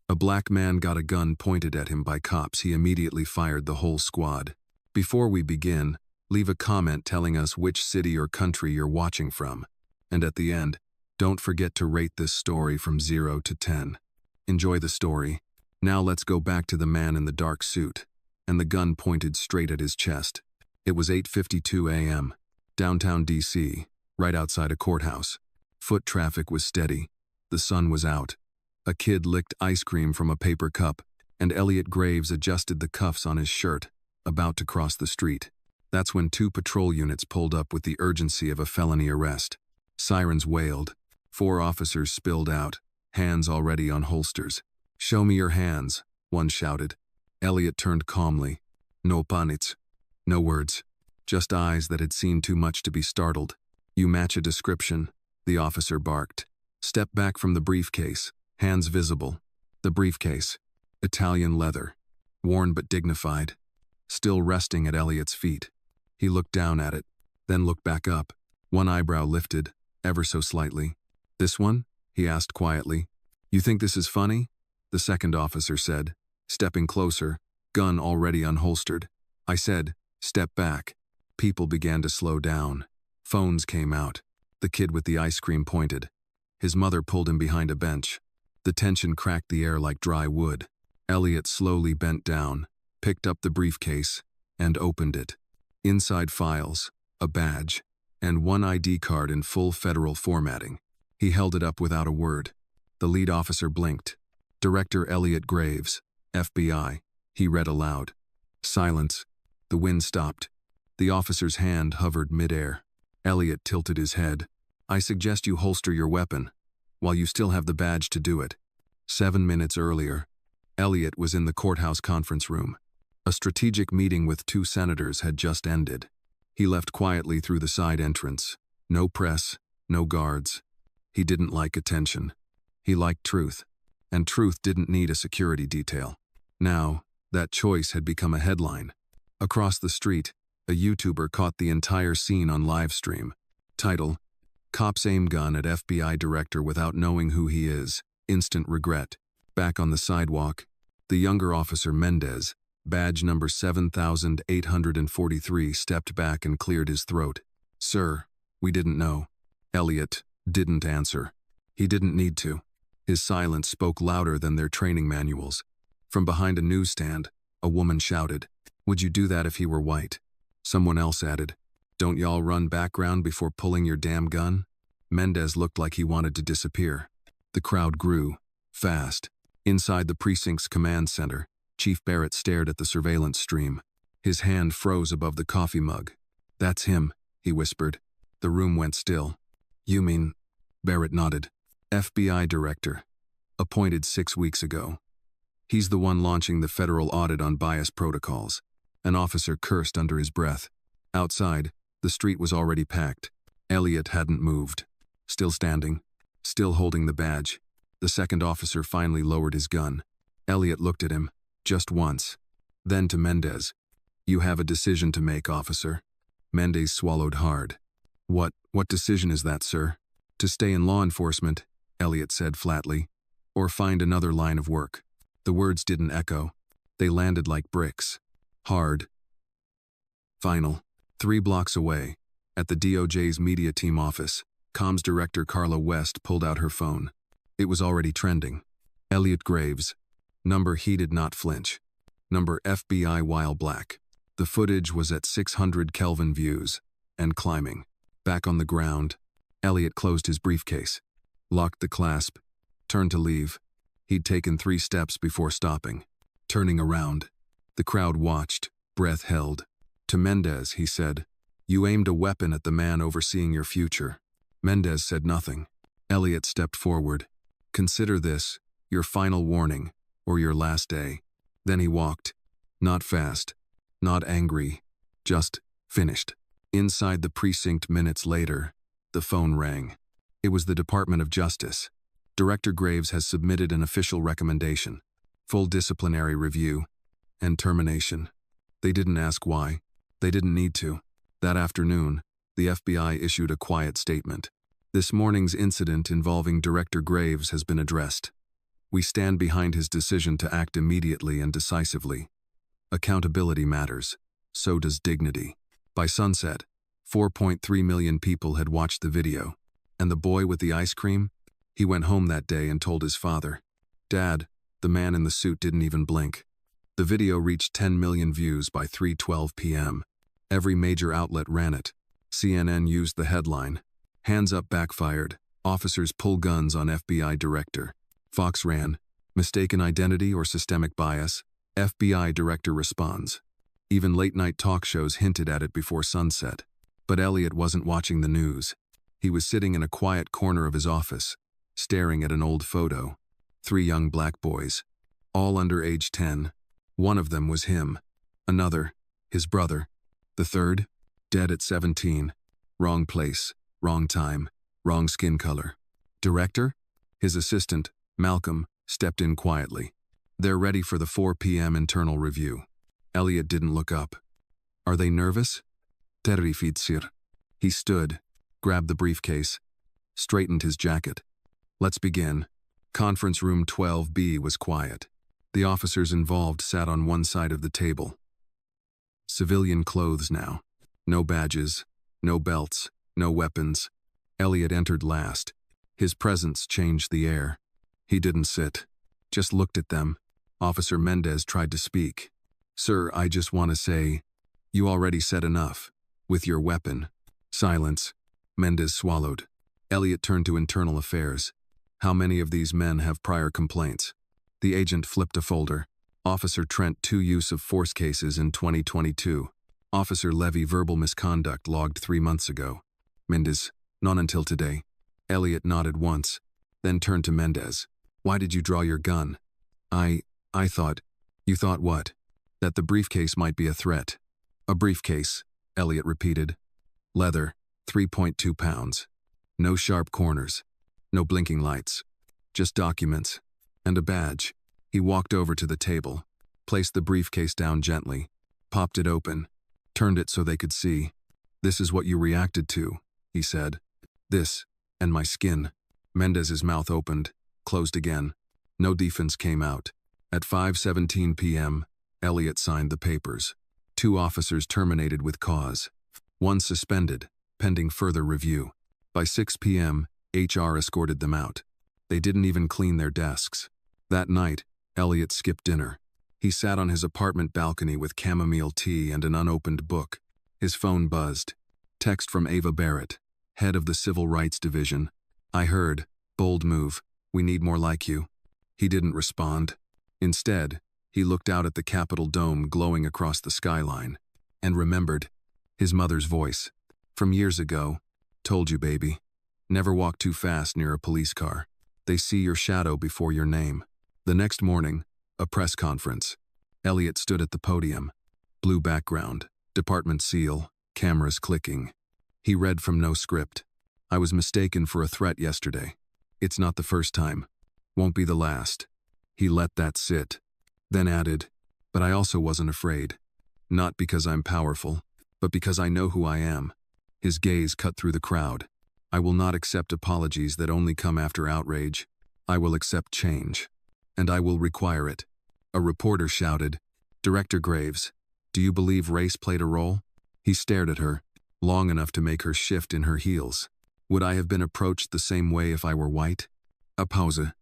A black man got a gun pointed at him by cops. He immediately fired the whole squad. Before we begin, leave a comment telling us which city or country you're watching from. And at the end, don't forget to rate this story from 0 to 10. Enjoy the story. Now let's go back to the man in the dark suit, and the gun pointed straight at his chest. It was 8:52 a.m., downtown D.C., right outside a courthouse. Foot traffic was steady. The sun was out. A kid licked ice cream from a paper cup, and Elliot Graves adjusted the cuffs on his shirt, about to cross the street. That's when 2 patrol units pulled up with the urgency of a felony arrest. Sirens wailed. 4 officers spilled out, hands already on holsters. "Show me your hands," one shouted. Elliot turned calmly. "No panits." No words. Just eyes that had seen too much to be startled. "You match a description," the officer barked. "Step back from the briefcase, hands visible." The briefcase. Italian leather. Worn but dignified. Still resting at Elliot's feet. He looked down at it, then looked back up. One eyebrow lifted, ever so slightly. "This one?" he asked quietly. "You think this is funny?" the second officer said, stepping closer, gun already unholstered. "I said, step back." People began to slow down. Phones came out. The kid with the ice cream pointed. His mother pulled him behind a bench. The tension cracked the air like dry wood. Elliot slowly bent down, picked up the briefcase, and opened it. Inside files, a badge, and one ID card in full federal formatting. He held it up without a word. The lead officer blinked. "Director Elliot Graves, FBI," he read aloud. Silence. The wind stopped. The officer's hand hovered midair. Elliot tilted his head. "I suggest you holster your weapon, while you still have the badge to do it." 7 minutes earlier, Elliot was in the courthouse conference room. A strategic meeting with 2 senators had just ended. He left quietly through the side entrance. No press, no guards. He didn't like attention. He liked truth, and truth didn't need a security detail. Now, that choice had become a headline. Across the street, a YouTuber caught the entire scene on live stream. Title: "Cops aim gun at FBI director without knowing who he is. Instant regret." Back on the sidewalk, the younger officer Mendez, badge number 7843, stepped back and cleared his throat. "Sir, we didn't know." Elliot didn't answer. He didn't need to. His silence spoke louder than their training manuals. From behind a newsstand, a woman shouted, "Would you do that if he were white?" Someone else added, "Don't y'all run background before pulling your damn gun?" Mendez looked like he wanted to disappear. The crowd grew, fast. Inside the precinct's command center, Chief Barrett stared at the surveillance stream. His hand froze above the coffee mug. "That's him," he whispered. The room went still. "You mean?" Barrett nodded. "FBI director. Appointed 6 weeks ago. He's the one launching the federal audit on bias protocols." An officer cursed under his breath. Outside, the street was already packed. Elliot hadn't moved. Still standing. Still holding the badge. The second officer finally lowered his gun. Elliot looked at him. Just once. Then to Mendez. "You have a decision to make, officer." Mendez swallowed hard. What decision is that, sir?" "To stay in law enforcement," Elliot said flatly, "or find another line of work." The words didn't echo. They landed like bricks. Hard. Final. 3 blocks away, at the DOJ's media team office, comms director Carla West pulled out her phone. It was already trending. Elliot Graves. Number he did not flinch. Number FBI while black. The footage was at 600 Kelvin views, and climbing. Back on the ground, Elliot closed his briefcase, locked the clasp, turned to leave. He'd taken 3 steps before stopping. Turning around, the crowd watched, breath held. To Mendez, he said, "You aimed a weapon at the man overseeing your future." Mendez said nothing. Elliot stepped forward. "Consider this your final warning, or your last day." Then he walked. Not fast, not angry, just finished. Inside the precinct minutes later, the phone rang. It was the Department of Justice. Director Graves has submitted an official recommendation, full disciplinary review, and termination. They didn't ask why. They didn't need to. That afternoon, the FBI issued a quiet statement. "This morning's incident involving Director Graves has been addressed. We stand behind his decision to act immediately and decisively. Accountability matters. So does dignity. By sunset, 4.3 million people had watched the video. And the boy with the ice cream? He went home that day and told his father, "Dad, the man in the suit didn't even blink." The video reached 10 million views by 3:12 p.m. Every major outlet ran it. CNN used the headline, "Hands Up Backfired. Officers Pull Guns on FBI Director." Fox ran, "Mistaken Identity or Systemic Bias? FBI Director Responds." Even late-night talk shows hinted at it before sunset. But Elliot wasn't watching the news. He was sitting in a quiet corner of his office, staring at an old photo. 3 young black boys, all under age 10. One of them was him. Another, his brother. The third, dead at 17. Wrong place, wrong time, wrong skin color. Director? His assistant, Malcolm, stepped in quietly. "They're ready for the 4 p.m. internal review." Elliot didn't look up. "Are they nervous?" "Terrified, sir." He stood, grabbed the briefcase, straightened his jacket. "Let's begin." Conference room 12B was quiet. The officers involved sat on one side of the table. Civilian clothes now. No badges, no belts, no weapons. Elliot entered last. His presence changed the air. He didn't sit, just looked at them. Officer Mendez tried to speak. "Sir, I just want to say, you already said enough. With your weapon." Silence. Mendez swallowed. Elliot turned to internal affairs. "How many of these men have prior complaints?" The agent flipped a folder. Officer Trent 2 use of force cases in 2022. Officer Levy verbal misconduct logged 3 months ago. Mendez, "None until today." Elliot nodded once, then turned to Mendez. "Why did you draw your gun?" I thought." "You thought what?" "That the briefcase might be a threat." "A briefcase," Elliot repeated. "Leather, 3.2 pounds. No sharp corners. No blinking lights. Just documents. And a badge." He walked over to the table, placed the briefcase down gently, popped it open, turned it so they could see. "This is what you reacted to," he said. "This, and my skin." Mendez's mouth opened, closed again. No defense came out. At 5:17 p.m., Elliot signed the papers. 2 officers terminated with cause. 1 suspended, pending further review. By 6 p.m., HR escorted them out. They didn't even clean their desks. That night, Elliot skipped dinner. He sat on his apartment balcony with chamomile tea and an unopened book. His phone buzzed. Text from Ava Barrett, head of the Civil Rights Division. "I heard. Bold move. We need more like you." He didn't respond. Instead, he looked out at the Capitol dome glowing across the skyline, and remembered his mother's voice. From years ago. "Told you, baby. Never walk too fast near a police car. They see your shadow before your name." The next morning, a press conference. Elliot stood at the podium. Blue background, department seal, cameras clicking. He read from no script. "I was mistaken for a threat yesterday. It's not the first time. Won't be the last." He let that sit, then added, "But I also wasn't afraid. Not because I'm powerful, but because I know who I am." His gaze cut through the crowd. "I will not accept apologies that only come after outrage. I will accept change. And I will require it." A reporter shouted, "Director Graves, do you believe race played a role?" He stared at her, long enough to make her shift in her heels. "Would I have been approached the same way if I were white?" A pause.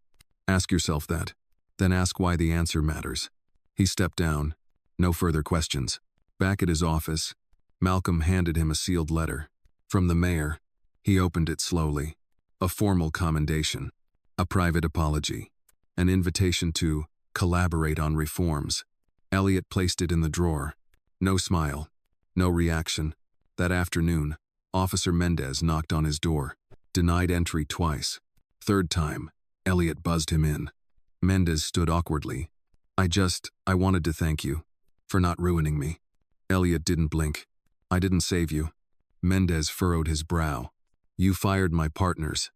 "Ask yourself that. Then ask why the answer matters." He stepped down. No further questions. Back at his office, Malcolm handed him a sealed letter. From the mayor. He opened it slowly. A formal commendation. A private apology. An invitation to collaborate on reforms. Elliot placed it in the drawer. No smile. No reaction. That afternoon, Officer Mendez knocked on his door. Denied entry twice. Third time, Elliot buzzed him in. Mendez stood awkwardly. I wanted to thank you for not ruining me." Elliot didn't blink. "I didn't save you." Mendez furrowed his brow. "You fired my partners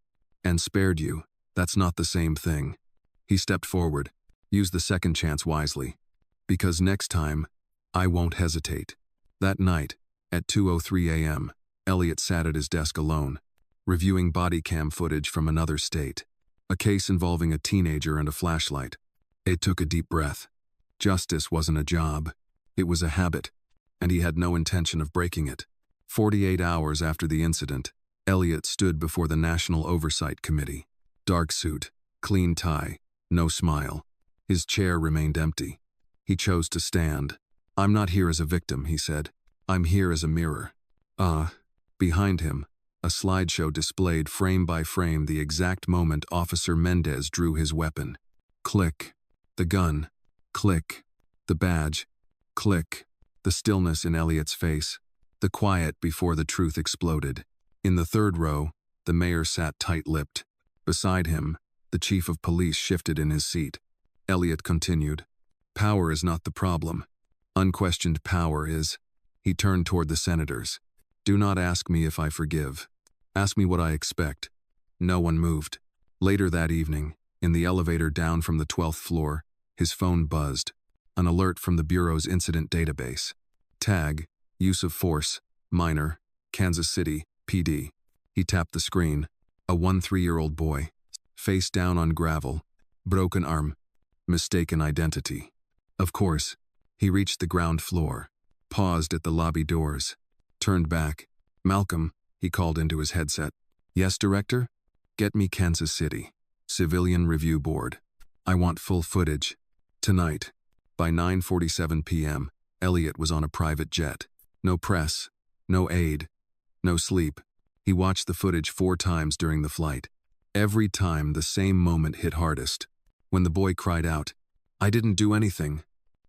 and spared you. That's not the same thing." He stepped forward. "Use the second chance wisely. Because next time, I won't hesitate." That night, at 2:03 a.m., Elliot sat at his desk alone, reviewing body cam footage from another state. A case involving a teenager and a flashlight. It took a deep breath. Justice wasn't a job. It was a habit, and he had no intention of breaking it. 48 hours after the incident, Elliot stood before the National Oversight Committee. Dark suit, clean tie, no smile. His chair remained empty. He chose to stand. "I'm not here as a victim," he said. "I'm here as a mirror." Behind him, a slideshow displayed frame by frame the exact moment Officer Mendez drew his weapon. Click. The gun. Click. The badge. Click. The stillness in Elliot's face. The quiet before the truth exploded. In the third row, the mayor sat tight-lipped. Beside him, the chief of police shifted in his seat. Elliot continued. "Power is not the problem. Unquestioned power is." He turned toward the senators. "Do not ask me if I forgive. Ask me what I expect." No one moved. Later that evening, in the elevator down from the 12th floor, his phone buzzed. An alert from the Bureau's incident database. Tag, use of force, minor, Kansas City, PD. He tapped the screen. A 13-year-old boy. Face down on gravel. Broken arm. Mistaken identity. Of course. He reached the ground floor. Paused at the lobby doors. Turned back. "Malcolm," he called into his headset. "Yes, Director? Get me Kansas City. Civilian Review Board. I want full footage. Tonight." By 9:47 p.m., Elliot was on a private jet. No press. No aid. No sleep. He watched the footage 4 times during the flight. Every time the same moment hit hardest. When the boy cried out, "I didn't do anything,"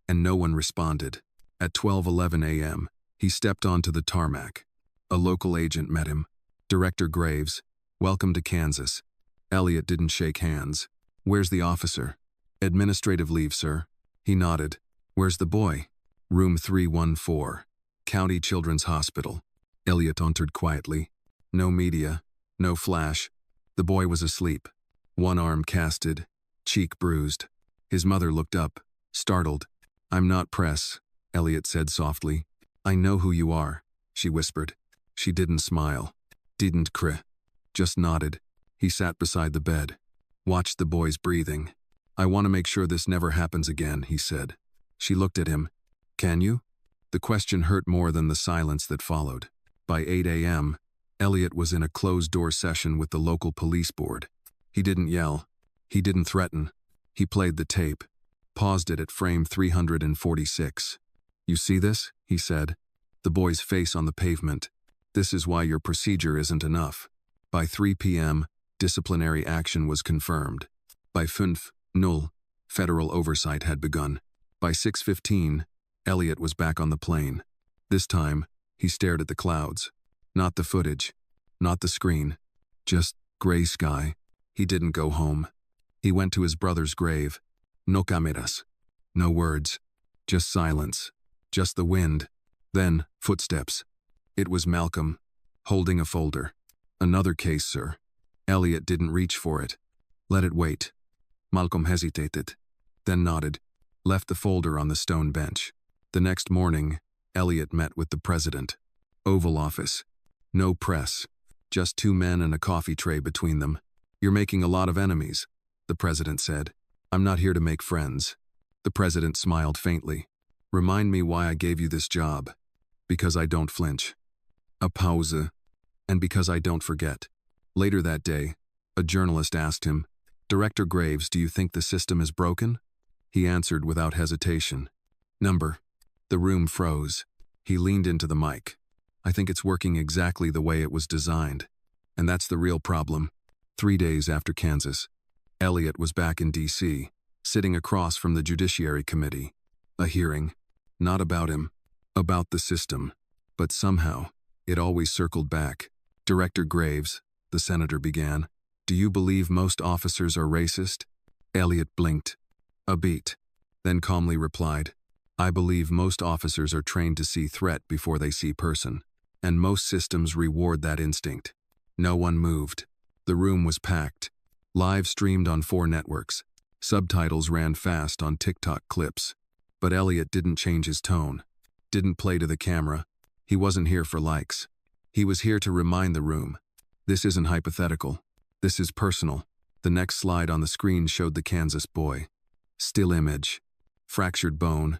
and no one responded. At 12:11 a.m., he stepped onto the tarmac. A local agent met him. "Director Graves, welcome to Kansas." Elliot didn't shake hands. "Where's the officer?" "Administrative leave, sir." He nodded. "Where's the boy?" "Room 314, County Children's Hospital." Elliot entered quietly. No media, no flash. The boy was asleep. One arm casted, cheek bruised. His mother looked up, startled. "I'm not press," Elliot said softly. "I know who you are," she whispered. She didn't smile. Didn't cry. Just nodded. He sat beside the bed. Watched the boy's breathing. "I want to make sure this never happens again," he said. She looked at him. "Can you?" The question hurt more than the silence that followed. By 8 a.m., Elliot was in a closed-door session with the local police board. He didn't yell. He didn't threaten. He played the tape. Paused it at frame 346. "You see this?" he said. The boy's face on the pavement. "This is why your procedure isn't enough." By 3 p.m., disciplinary action was confirmed. By 5:00, federal oversight had begun. By 6:15, Elliot was back on the plane. This time, he stared at the clouds. Not the footage. Not the screen. Just gray sky. He didn't go home. He went to his brother's grave. No cameras. No words. Just silence. Just the wind. Then, footsteps. It was Malcolm, holding a folder. "Another case, sir." Elliot didn't reach for it. "Let it wait." Malcolm hesitated, then nodded, left the folder on the stone bench. The next morning, Elliot met with the president. Oval Office. No press. Just 2 men and a coffee tray between them. "You're making a lot of enemies," the president said. "I'm not here to make friends." The president smiled faintly. "Remind me why I gave you this job." "Because I don't flinch." A pause. "And because I don't forget." Later that day, a journalist asked him, "Director Graves, do you think the system is broken?" He answered without hesitation. "Number." The room froze. He leaned into the mic. "I think it's working exactly the way it was designed. And that's the real problem." 3 days after Kansas, Elliot was back in D.C., sitting across from the Judiciary Committee. A hearing. Not about him. About the system. But somehow, it always circled back. "Director Graves," the senator began, "do you believe most officers are racist?" Elliot blinked. A beat. Then calmly replied, "I believe most officers are trained to see threat before they see person. And most systems reward that instinct." No one moved. The room was packed. Live streamed on 4 networks. Subtitles ran fast on TikTok clips. But Elliot didn't change his tone. Didn't play to the camera. He wasn't here for likes. He was here to remind the room. This isn't hypothetical. This is personal. The next slide on the screen showed the Kansas boy. Still image. Fractured bone.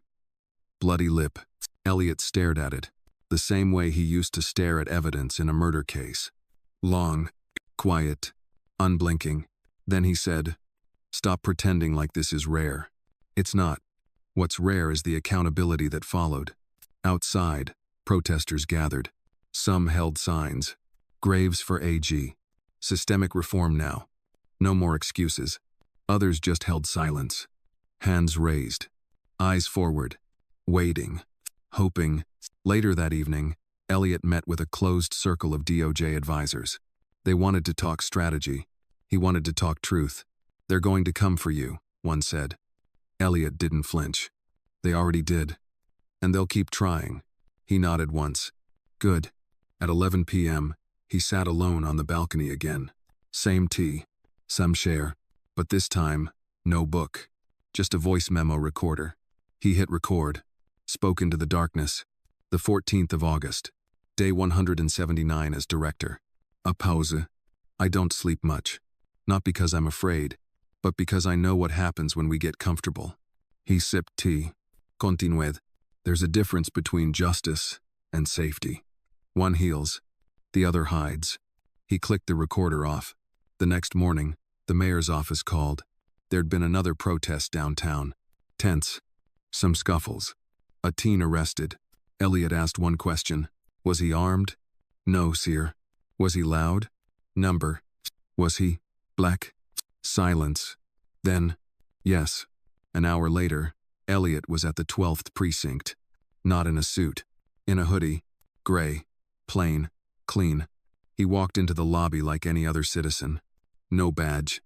Bloody lip. Elliot stared at it, the same way he used to stare at evidence in a murder case. Long, quiet, unblinking. Then he said, "Stop pretending like this is rare. It's not. What's rare is the accountability that followed." Outside, protesters gathered. Some held signs. Graves for AG. Systemic reform now. No more excuses. Others just held silence. Hands raised. Eyes forward. Waiting. Hoping. Later that evening, Elliot met with a closed circle of DOJ advisors. They wanted to talk strategy. He wanted to talk truth. "They're going to come for you," one said. Elliot didn't flinch. "They already did. And they'll keep trying." He nodded once. "Good." At 11 p.m., he sat alone on the balcony again. Same tea, some share, but this time, no book. Just a voice memo recorder. He hit record, spoke into the darkness. The 14th of August, day 179 as director. A pause. "I don't sleep much. Not because I'm afraid, but because I know what happens when we get comfortable." He sipped tea. Continued. "There's a difference between justice and safety. One heals, the other hides." He clicked the recorder off. The next morning, the mayor's office called. There'd been another protest downtown. Tense. Some scuffles. A teen arrested. Elliot asked one question. "Was he armed?" "No, sir." "Was he loud?" "Number." "Was he black?" Silence. Then, "Yes." An hour later, Elliot was at the 12th precinct. Not in a suit. In a hoodie. Gray. Plain. Clean. He walked into the lobby like any other citizen. No badge.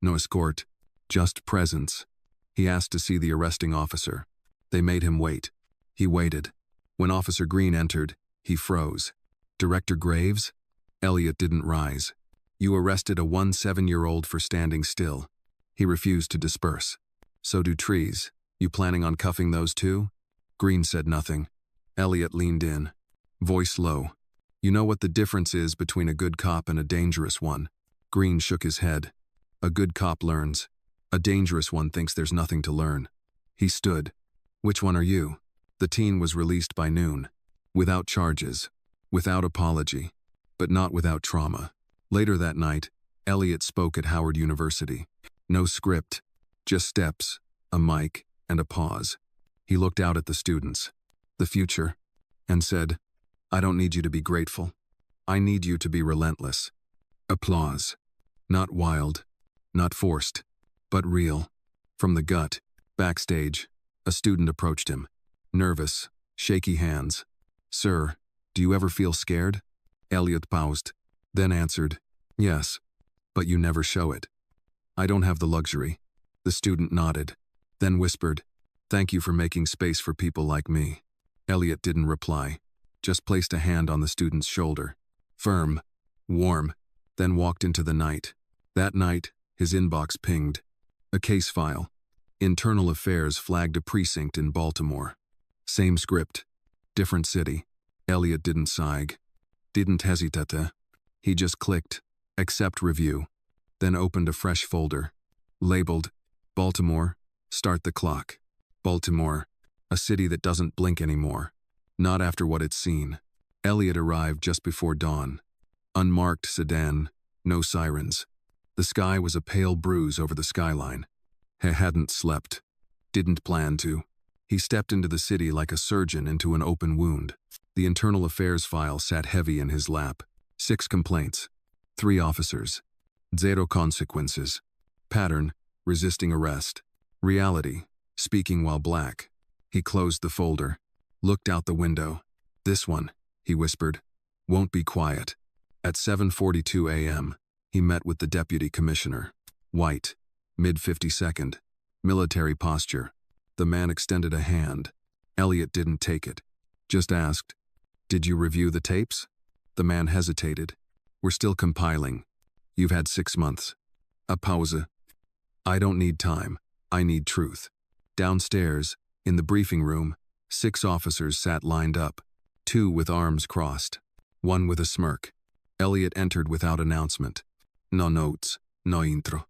No escort. Just presence. He asked to see the arresting officer. They made him wait. He waited. When Officer Green entered, he froze. "Director Graves?" Elliot didn't rise. "You arrested a 17-year-old for standing still." He refused to disperse. "So do trees. You planning on cuffing those too?" Green said nothing. Elliot leaned in. Voice low. "You know what the difference is between a good cop and a dangerous one?" Green shook his head. "A good cop learns. A dangerous one thinks there's nothing to learn." He stood. "Which one are you?" The teen was released by noon. Without charges. Without apology. But not without trauma. Later that night, Elliot spoke at Howard University. No script. Just steps, a mic, and a pause. He looked out at the students. The future. And said, "I don't need you to be grateful. I need you to be relentless." Applause. Not wild. Not forced. But real. From the gut. Backstage. A student approached him. Nervous. Shaky hands. "Sir, do you ever feel scared?" Elliot paused. Then answered, "Yes. But you never show it." "I don't have the luxury." The student nodded. Then whispered, "Thank you for making space for people like me." Elliot didn't reply. Just placed a hand on the student's shoulder. Firm. Warm. Then walked into the night. That night, his inbox pinged. A case file. Internal Affairs flagged a precinct in Baltimore. Same script. Different city. Elliot didn't sigh. Didn't hesitate. He just clicked, "Accept review." Then opened a fresh folder. Labeled, "Baltimore, start the clock." Baltimore, a city that doesn't blink anymore. Not after what it's seen. Elliot arrived just before dawn. Unmarked sedan, no sirens. The sky was a pale bruise over the skyline. He hadn't slept. Didn't plan to. He stepped into the city like a surgeon into an open wound. The Internal Affairs file sat heavy in his lap. 6 complaints. 3 officers. 0 consequences. Pattern, resisting arrest. Reality, speaking while black. He closed the folder. Looked out the window. "This one," he whispered, "won't be quiet." At 7:42 a.m., he met with the deputy commissioner. White, mid-52nd, military posture. The man extended a hand. Elliot didn't take it. Just asked, "Did you review the tapes?" The man hesitated. "We're still compiling. You've had 6 months." A pause. "I don't need time. I need truth." Downstairs, in the briefing room, 6 officers sat lined up, 2 with arms crossed, 1 with a smirk. Elliot entered without announcement. No notes, no intro.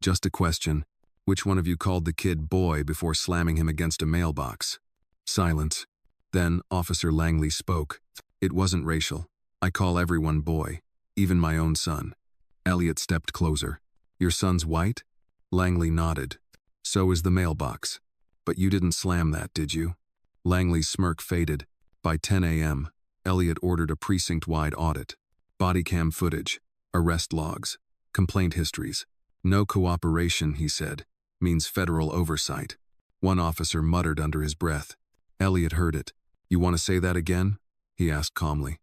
Just a question. Which one of you called the kid boy before slamming him against a mailbox? Silence. Then Officer Langley spoke. It wasn't racial. I call everyone boy, even my own son. Elliot stepped closer. Your son's white? Langley nodded. So is the mailbox. But you didn't slam that, did you? Langley's smirk faded. By 10 a.m., Elliot ordered a precinct-wide audit. Body cam footage, arrest logs, complaint histories. No cooperation, he said, means federal oversight. One officer muttered under his breath. Elliot heard it. You want to say that again? He asked calmly.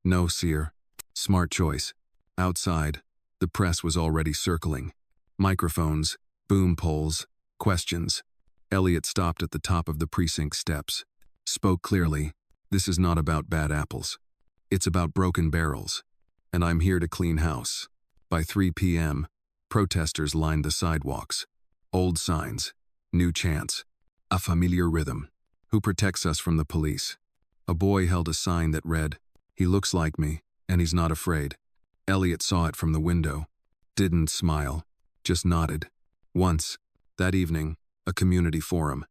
No, sir. Smart choice. Outside, the press was already circling. Microphones, boom poles, questions. Elliot stopped at the top of the precinct steps. Spoke clearly. This is not about bad apples. It's about broken barrels. And I'm here to clean house. By 3 p.m., protesters lined the sidewalks. Old signs. New chants. A familiar rhythm. Who protects us from the police? A boy held a sign that read, He looks like me, and he's not afraid. Elliot saw it from the window. Didn't smile. Just nodded. Once, that evening, a community forum.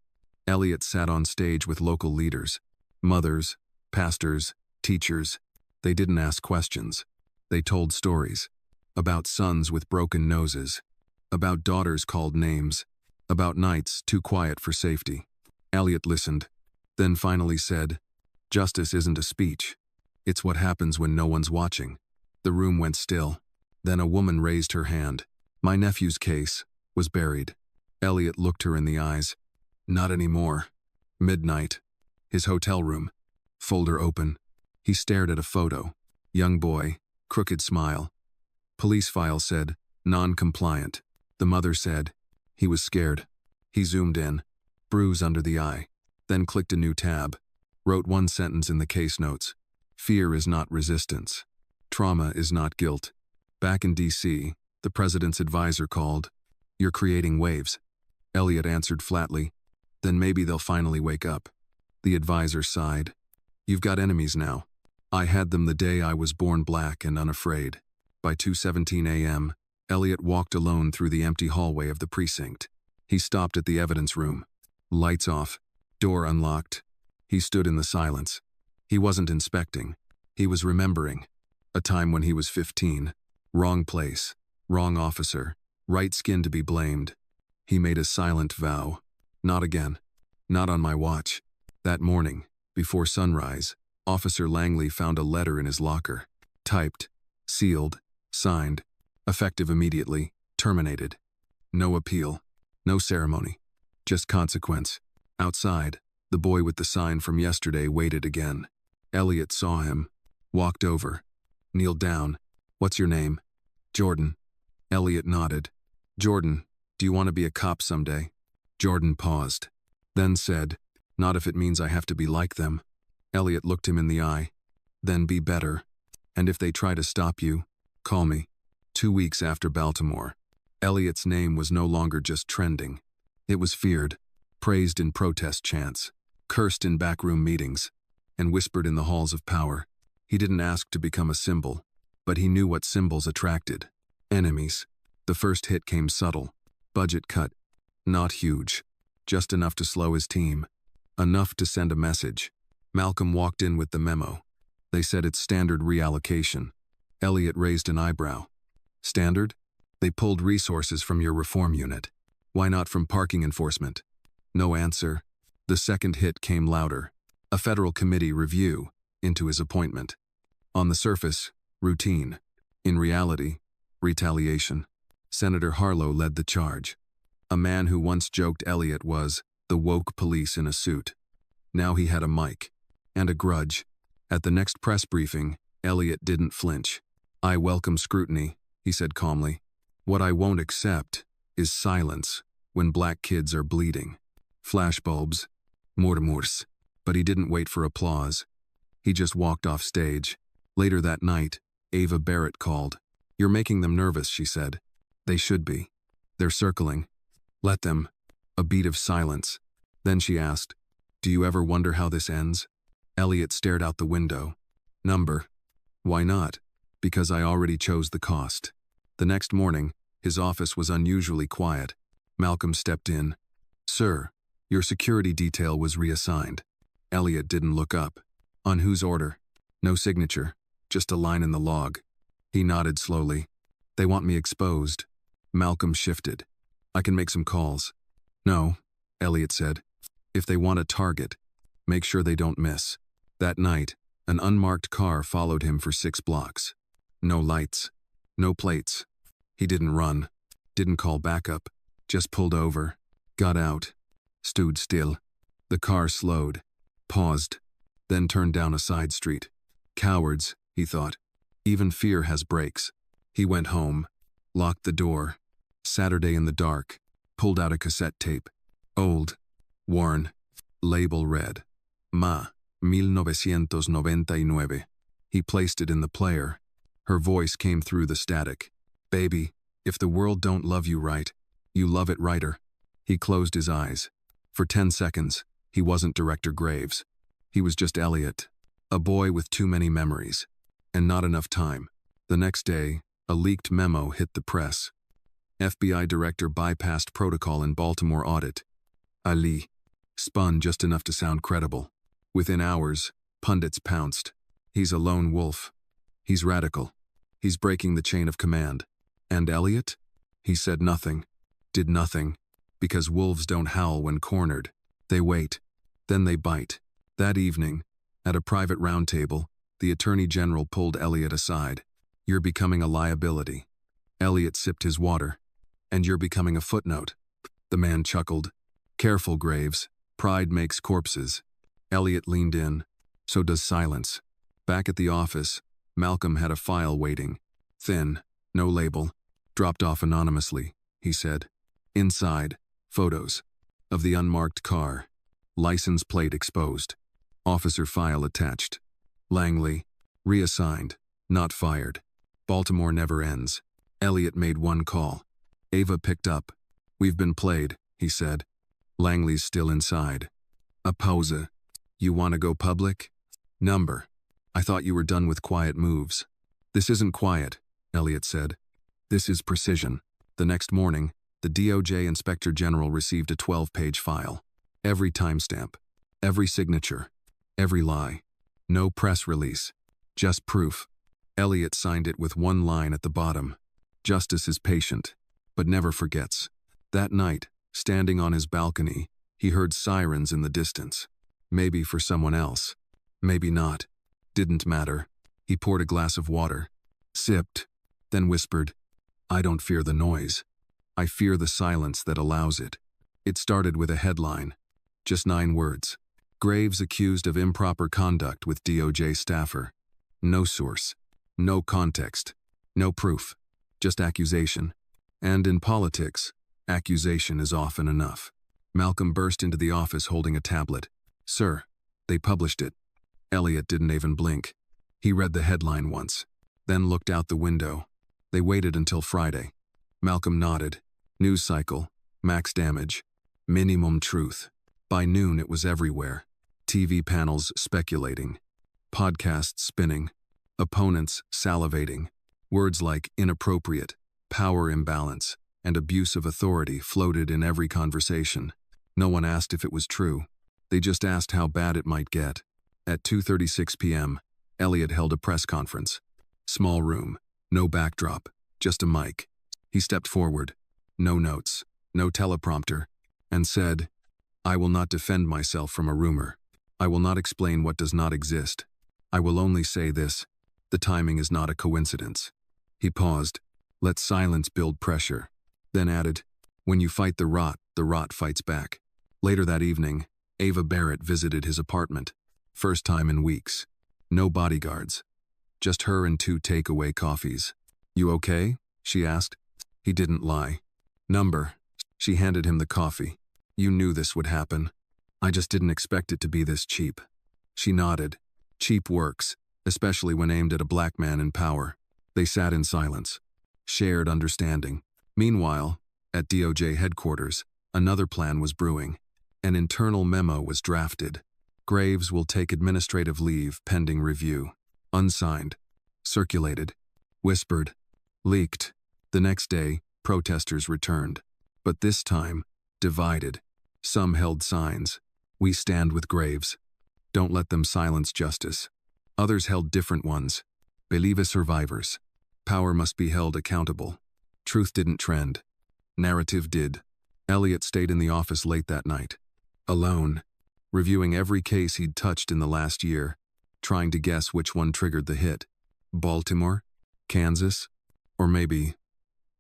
Elliot sat on stage with local leaders. Mothers, pastors, teachers. They didn't ask questions. They told stories. About sons with broken noses. About daughters called names. About nights too quiet for safety. Elliot listened, then finally said, Justice isn't a speech. It's what happens when no one's watching. The room went still. Then a woman raised her hand. My nephew's case was buried. Elliot looked her in the eyes. Not anymore. Midnight. His hotel room. Folder open. He stared at a photo. Young boy. Crooked smile. Police file said, non-compliant. The mother said, he was scared. He zoomed in. Bruise under the eye. Then clicked a new tab. Wrote one sentence in the case notes. Fear is not resistance. Trauma is not guilt. Back in D.C., the president's advisor called. You're creating waves. Elliot answered flatly. Then maybe they'll finally wake up. The advisor sighed. You've got enemies now. I had them the day I was born black and unafraid. By 2:17 a.m., Elliot walked alone through the empty hallway of the precinct. He stopped at the evidence room. Lights off. Door unlocked. He stood in the silence. He wasn't inspecting. He was remembering. A time when he was 15. Wrong place. Wrong officer. Right skin to be blamed. He made a silent vow. Not again. Not on my watch. That morning, before sunrise, Officer Langley found a letter in his locker. Typed. Sealed. Signed. Effective immediately. Terminated. No appeal. No ceremony. Just consequence. Outside, the boy with the sign from yesterday waited again. Elliot saw him. Walked over. Kneeled down. What's your name? Jordan. Elliot nodded. Jordan, do you want to be a cop someday? Jordan paused. Then said, not if it means I have to be like them. Elliot looked him in the eye. Then be better. And if they try to stop you, call me. 2 weeks after Baltimore. Elliot's name was no longer just trending. It was feared, praised in protest chants, cursed in backroom meetings, and whispered in the halls of power. He didn't ask to become a symbol, but he knew what symbols attracted. Enemies. The first hit came subtle. Budget cut. Not huge. Just enough to slow his team. Enough to send a message. Malcolm walked in with the memo. They said it's standard reallocation. Elliot raised an eyebrow. Standard? They pulled resources from your reform unit. Why not from parking enforcement? No answer. The second hit came louder. A federal committee review into his appointment. On the surface, routine. In reality, retaliation. Senator Harlow led the charge. A man who once joked Elliot was the woke police in a suit. Now he had a mic. And a grudge. At the next press briefing, Elliot didn't flinch. I welcome scrutiny, he said calmly. What I won't accept is silence when black kids are bleeding. Flashbulbs. Murmurs. But he didn't wait for applause. He just walked off stage. Later that night, Ava Barrett called. You're making them nervous, she said. They should be. They're circling. Let them. A beat of silence. Then she asked, do you ever wonder how this ends? Elliot stared out the window. Number. Why not? Because I already chose the cost. The next morning, His office was unusually quiet. Malcolm stepped in. "Sir, your security detail was reassigned." Elliot didn't look up. "On whose order?" "No signature, just a line in the log." He nodded slowly. "They want me exposed." Malcolm shifted. "I can make some calls." "No," Elliot said. "If they want a target, make sure they don't miss." That night, an unmarked car followed him for 6 blocks. No lights. No plates. He didn't run. Didn't call backup. Just pulled over. Got out. Stood still. The car slowed. Paused. Then turned down a side street. Cowards, he thought. Even fear has brakes. He went home. Locked the door. Saturday in the dark. Pulled out a cassette tape. Old. Worn. Label read. Ma. 1999. He placed it in the player. Her voice came through the static. "Baby, if the world don't love you right, you love it righter." He closed his eyes. For 10 seconds, he wasn't Director Graves. He was just Elliot, a boy with too many memories, and not enough time. The next day, a leaked memo hit the press. FBI director bypassed protocol in Baltimore audit. Ali. Spun just enough to sound credible. Within hours, pundits pounced. He's a lone wolf. He's radical. He's breaking the chain of command. And Elliot? He said nothing. Did nothing. Because wolves don't howl when cornered. They wait. Then they bite. That evening, at a private roundtable, the Attorney General pulled Elliot aside. "You're becoming a liability." Elliot sipped his water. "And you're becoming a footnote." The man chuckled. "Careful, Graves. Pride makes corpses." Elliot leaned in. So does silence. Back at the office, Malcolm had a file waiting. Thin, no label. "Dropped off anonymously," he said. Inside, photos. Of the unmarked car. License plate exposed. Officer file attached. Langley. Reassigned. Not fired. Baltimore never ends. Elliot made one call. Ava picked up. "We've been played," he said. "Langley's still inside." A pause. "You want to go public?" "Number. I thought you were done with quiet moves." "This isn't quiet," Elliot said. "This is precision." The next morning, the DOJ Inspector General received a 12-page file. Every timestamp. Every signature. Every lie. No press release. Just proof. Elliot signed it with one line at the bottom. "Justice is patient, but never forgets." That night, standing on his balcony, he heard sirens in the distance. Maybe for someone else. Maybe not. Didn't matter. He poured a glass of water. Sipped. Then whispered, "I don't fear the noise. I fear the silence that allows it." It started with a headline. Just 9 words. Graves accused of improper conduct with DOJ staffer. No source. No context. No proof. Just accusation. And in politics, accusation is often enough. Malcolm burst into the office holding a tablet. "Sir, they published it." Elliot didn't even blink. He read the headline once, then looked out the window. They waited until Friday. Malcolm nodded. News cycle. Max damage. Minimum truth. By noon it was everywhere. TV panels speculating. Podcasts spinning. Opponents salivating. Words like inappropriate, power imbalance, and abuse of authority floated in every conversation. No one asked if it was true. They just asked how bad it might get. At 2:36 p.m., Elliot held a press conference. Small room, no backdrop, just a mic. He stepped forward. No notes, no teleprompter, and said, "I will not defend myself from a rumor. I will not explain what does not exist. I will only say this. The timing is not a coincidence." He paused. Let silence build pressure. Then added, "When you fight the rot fights back." Later that evening, Ava Barrett visited his apartment. First time in weeks. No bodyguards. Just her and 2 takeaway coffees. "You okay?" she asked. He didn't lie. "Number." She handed him the coffee. "You knew this would happen. I just didn't expect it to be this cheap." She nodded. Cheap works, especially when aimed at a black man in power. They sat in silence. Shared understanding. Meanwhile, at DOJ headquarters, another plan was brewing. An internal memo was drafted. Graves will take administrative leave pending review. Unsigned. Circulated. Whispered. Leaked. The next day, Protesters returned. But this time, divided. Some held signs. "We stand with Graves. Don't let them silence justice." Others held different ones. "Believe as survivors. Power must be held accountable." Truth didn't trend. Narrative did. Elliot stayed in the office late that night. Alone. Reviewing every case he'd touched in the last year. Trying to guess which one triggered the hit. Baltimore? Kansas? Or maybe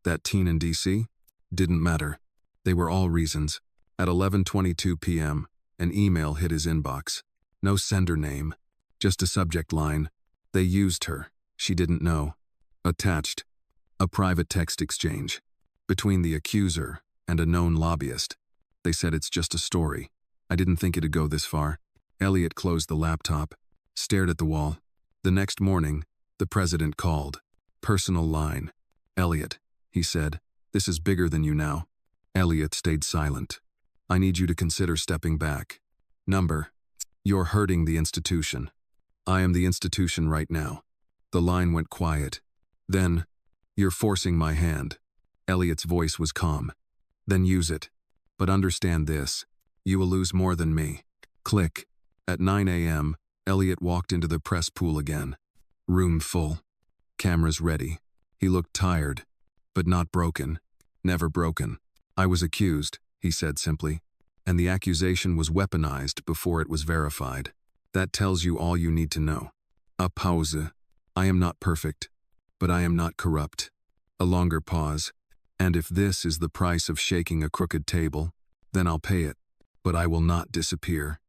that teen in D.C.? Didn't matter. They were all reasons. At 11:22 p.m., an email hit his inbox. No sender name. Just a subject line. They used her. She didn't know. Attached. A private text exchange. Between the accuser and a known lobbyist. They said it's just a story. I didn't think it'd go this far. Elliot closed the laptop. Stared at the wall. The next morning, the president called. Personal line. "Elliot," he said, "this is bigger than you now." Elliot stayed silent. "I need you to consider stepping back. Number. You're hurting the institution. I am the institution right now." The line went quiet. Then, "You're forcing my hand." Elliot's voice was calm. "Then use it. But understand this. You will lose more than me." Click. At 9 a.m., Elliot walked into the press pool again. Room full. Cameras ready. He looked tired, but not broken. Never broken. "I was accused," he said simply. And the accusation was weaponized before it was verified. That tells you all you need to know. A pause. "I am not perfect, but I am not corrupt." A longer pause. "And if this is the price of shaking a crooked table, then I'll pay it. But I will not disappear."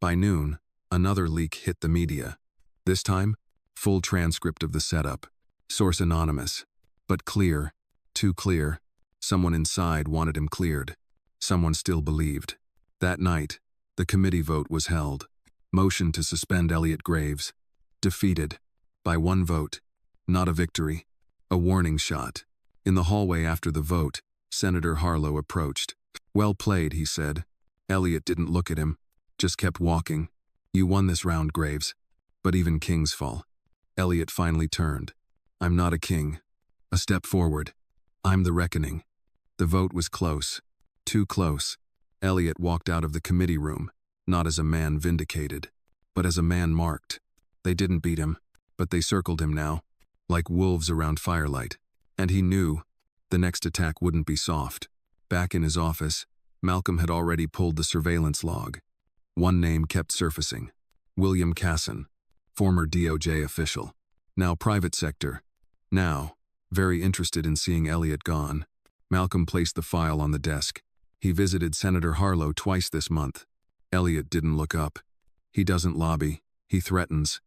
By noon, another leak hit the media. This time, full transcript of the setup. Source anonymous. But clear. Too clear. Someone inside wanted him cleared. Someone still believed. That night, the committee vote was held. Motion to suspend Elliot Graves. Defeated. By one vote. Not a victory. A warning shot. In the hallway after the vote, Senator Harlow approached. "Well played," he said. Elliot didn't look at him. Just kept walking. "You won this round, Graves. But even kings fall." Elliot finally turned. "I'm not a king." A step forward. "I'm the reckoning." The vote was close. Too close. Elliot walked out of the committee room, not as a man vindicated, but as a man marked. They didn't beat him, but they circled him now, like wolves around firelight. And he knew the next attack wouldn't be soft. Back in his office, Malcolm had already pulled the surveillance log. One name kept surfacing. William Casson, former DOJ official. Now private sector. Now, very interested in seeing Elliot gone. Malcolm placed the file on the desk. He visited Senator Harlow twice this month. Elliot didn't look up. He doesn't lobby. He threatens.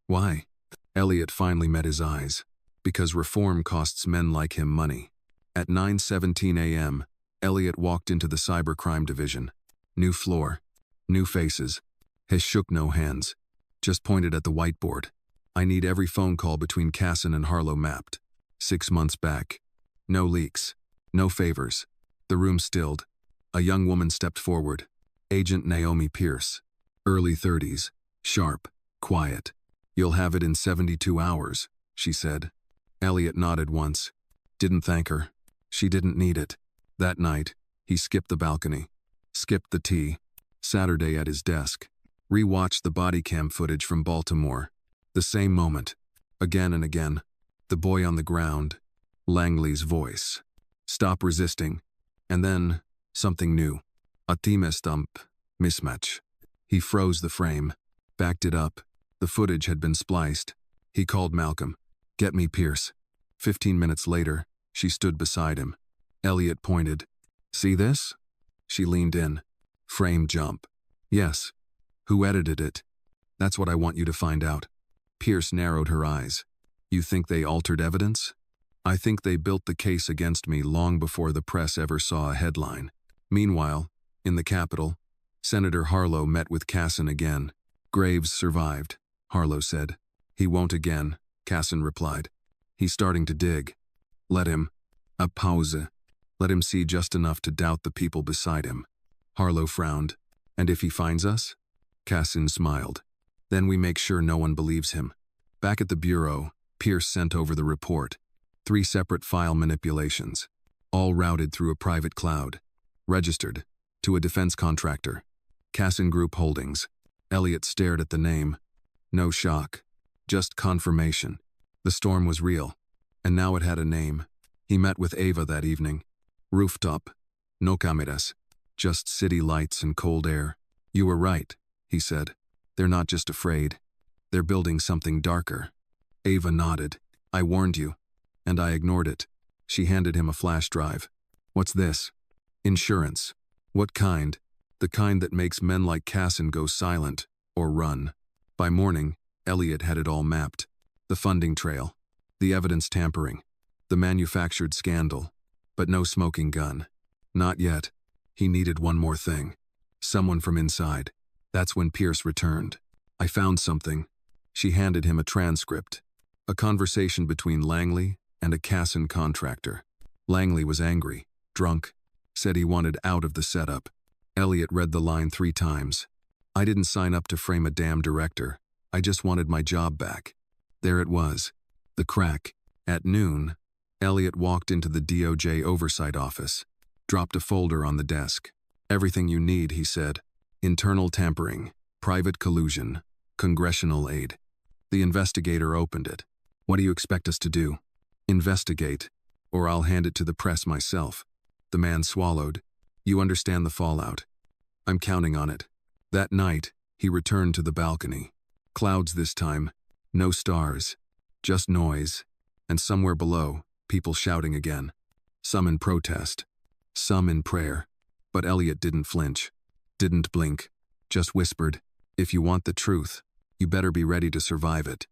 Why? Elliot finally met his eyes. Because reform costs men like him money. At 9:17 a.m., Elliot walked into the cybercrime division. New floor. New faces. He shook no hands. Just pointed at the whiteboard. "I need every phone call between Casson and Harlow mapped. 6 months back. No leaks. No favors." The room stilled. A young woman stepped forward. Agent Naomi Pierce. Early 30s. Sharp. Quiet. "You'll have it in 72 hours, she said. Elliot nodded once. Didn't thank her. She didn't need it. That night, he skipped the balcony. Skipped the tea. Saturday at his desk. Rewatched the body cam footage from Baltimore. The same moment. Again and again. The boy on the ground. Langley's voice. Stop resisting. And then, something new. A time stump. Mismatch. He froze the frame. Backed it up. The footage had been spliced. He called Malcolm. "Get me Pierce." 15 minutes later, she stood beside him. Elliot pointed. "See this?" She leaned in. Frame jump. "Yes." "Who edited it?" "That's what I want you to find out." Pierce narrowed her eyes. "You think they altered evidence?" "I think they built the case against me long before the press ever saw a headline." Meanwhile, in the Capitol, Senator Harlow met with Casson again. "Graves survived," Harlow said. "He won't again," Casson replied. "He's starting to dig. Let him." A pause. "Let him see just enough to doubt the people beside him." Harlow frowned. "And if he finds us?" Casson smiled. "Then we make sure no one believes him." Back at the bureau, Pierce sent over the report. 3 separate file manipulations. all routed through a private cloud. Registered. To a defense contractor. Cassin Group Holdings. Elliot stared at the name. No shock. Just confirmation. The storm was real. And now it had a name. He met with Ava that evening. Rooftop. No cameras. Just city lights and cold air. You were right, he said. They're not just afraid. They're building something darker. Ava nodded. I warned you. And I ignored it. She handed him a flash drive. What's this? Insurance. What kind? The kind that makes men like Cassin go silent, or run. By morning, Elliot had it all mapped. The funding trail. The evidence tampering. The manufactured scandal. But no smoking gun. Not yet. He needed one more thing. Someone from inside. That's when Pierce returned. I found something. She handed him a transcript. A conversation between Langley and a Cassin contractor. Langley was angry, drunk, said he wanted out of the setup. Elliot read the line 3 times. I didn't sign up to frame a damn director. I just wanted my job back. There it was. The crack. At noon, Elliot walked into the DOJ oversight office, dropped a folder on the desk. Everything you need, he said. Internal tampering, private collusion, congressional aid. The investigator opened it. What do you expect us to do? Investigate, or I'll hand it to the press myself. The man swallowed. You understand the fallout. I'm counting on it. That night, he returned to the balcony. Clouds this time, no stars, just noise, and somewhere below, people shouting again. Some in protest, some in prayer. But Elliot didn't flinch, didn't blink, just whispered, if you want the truth, you better be ready to survive it.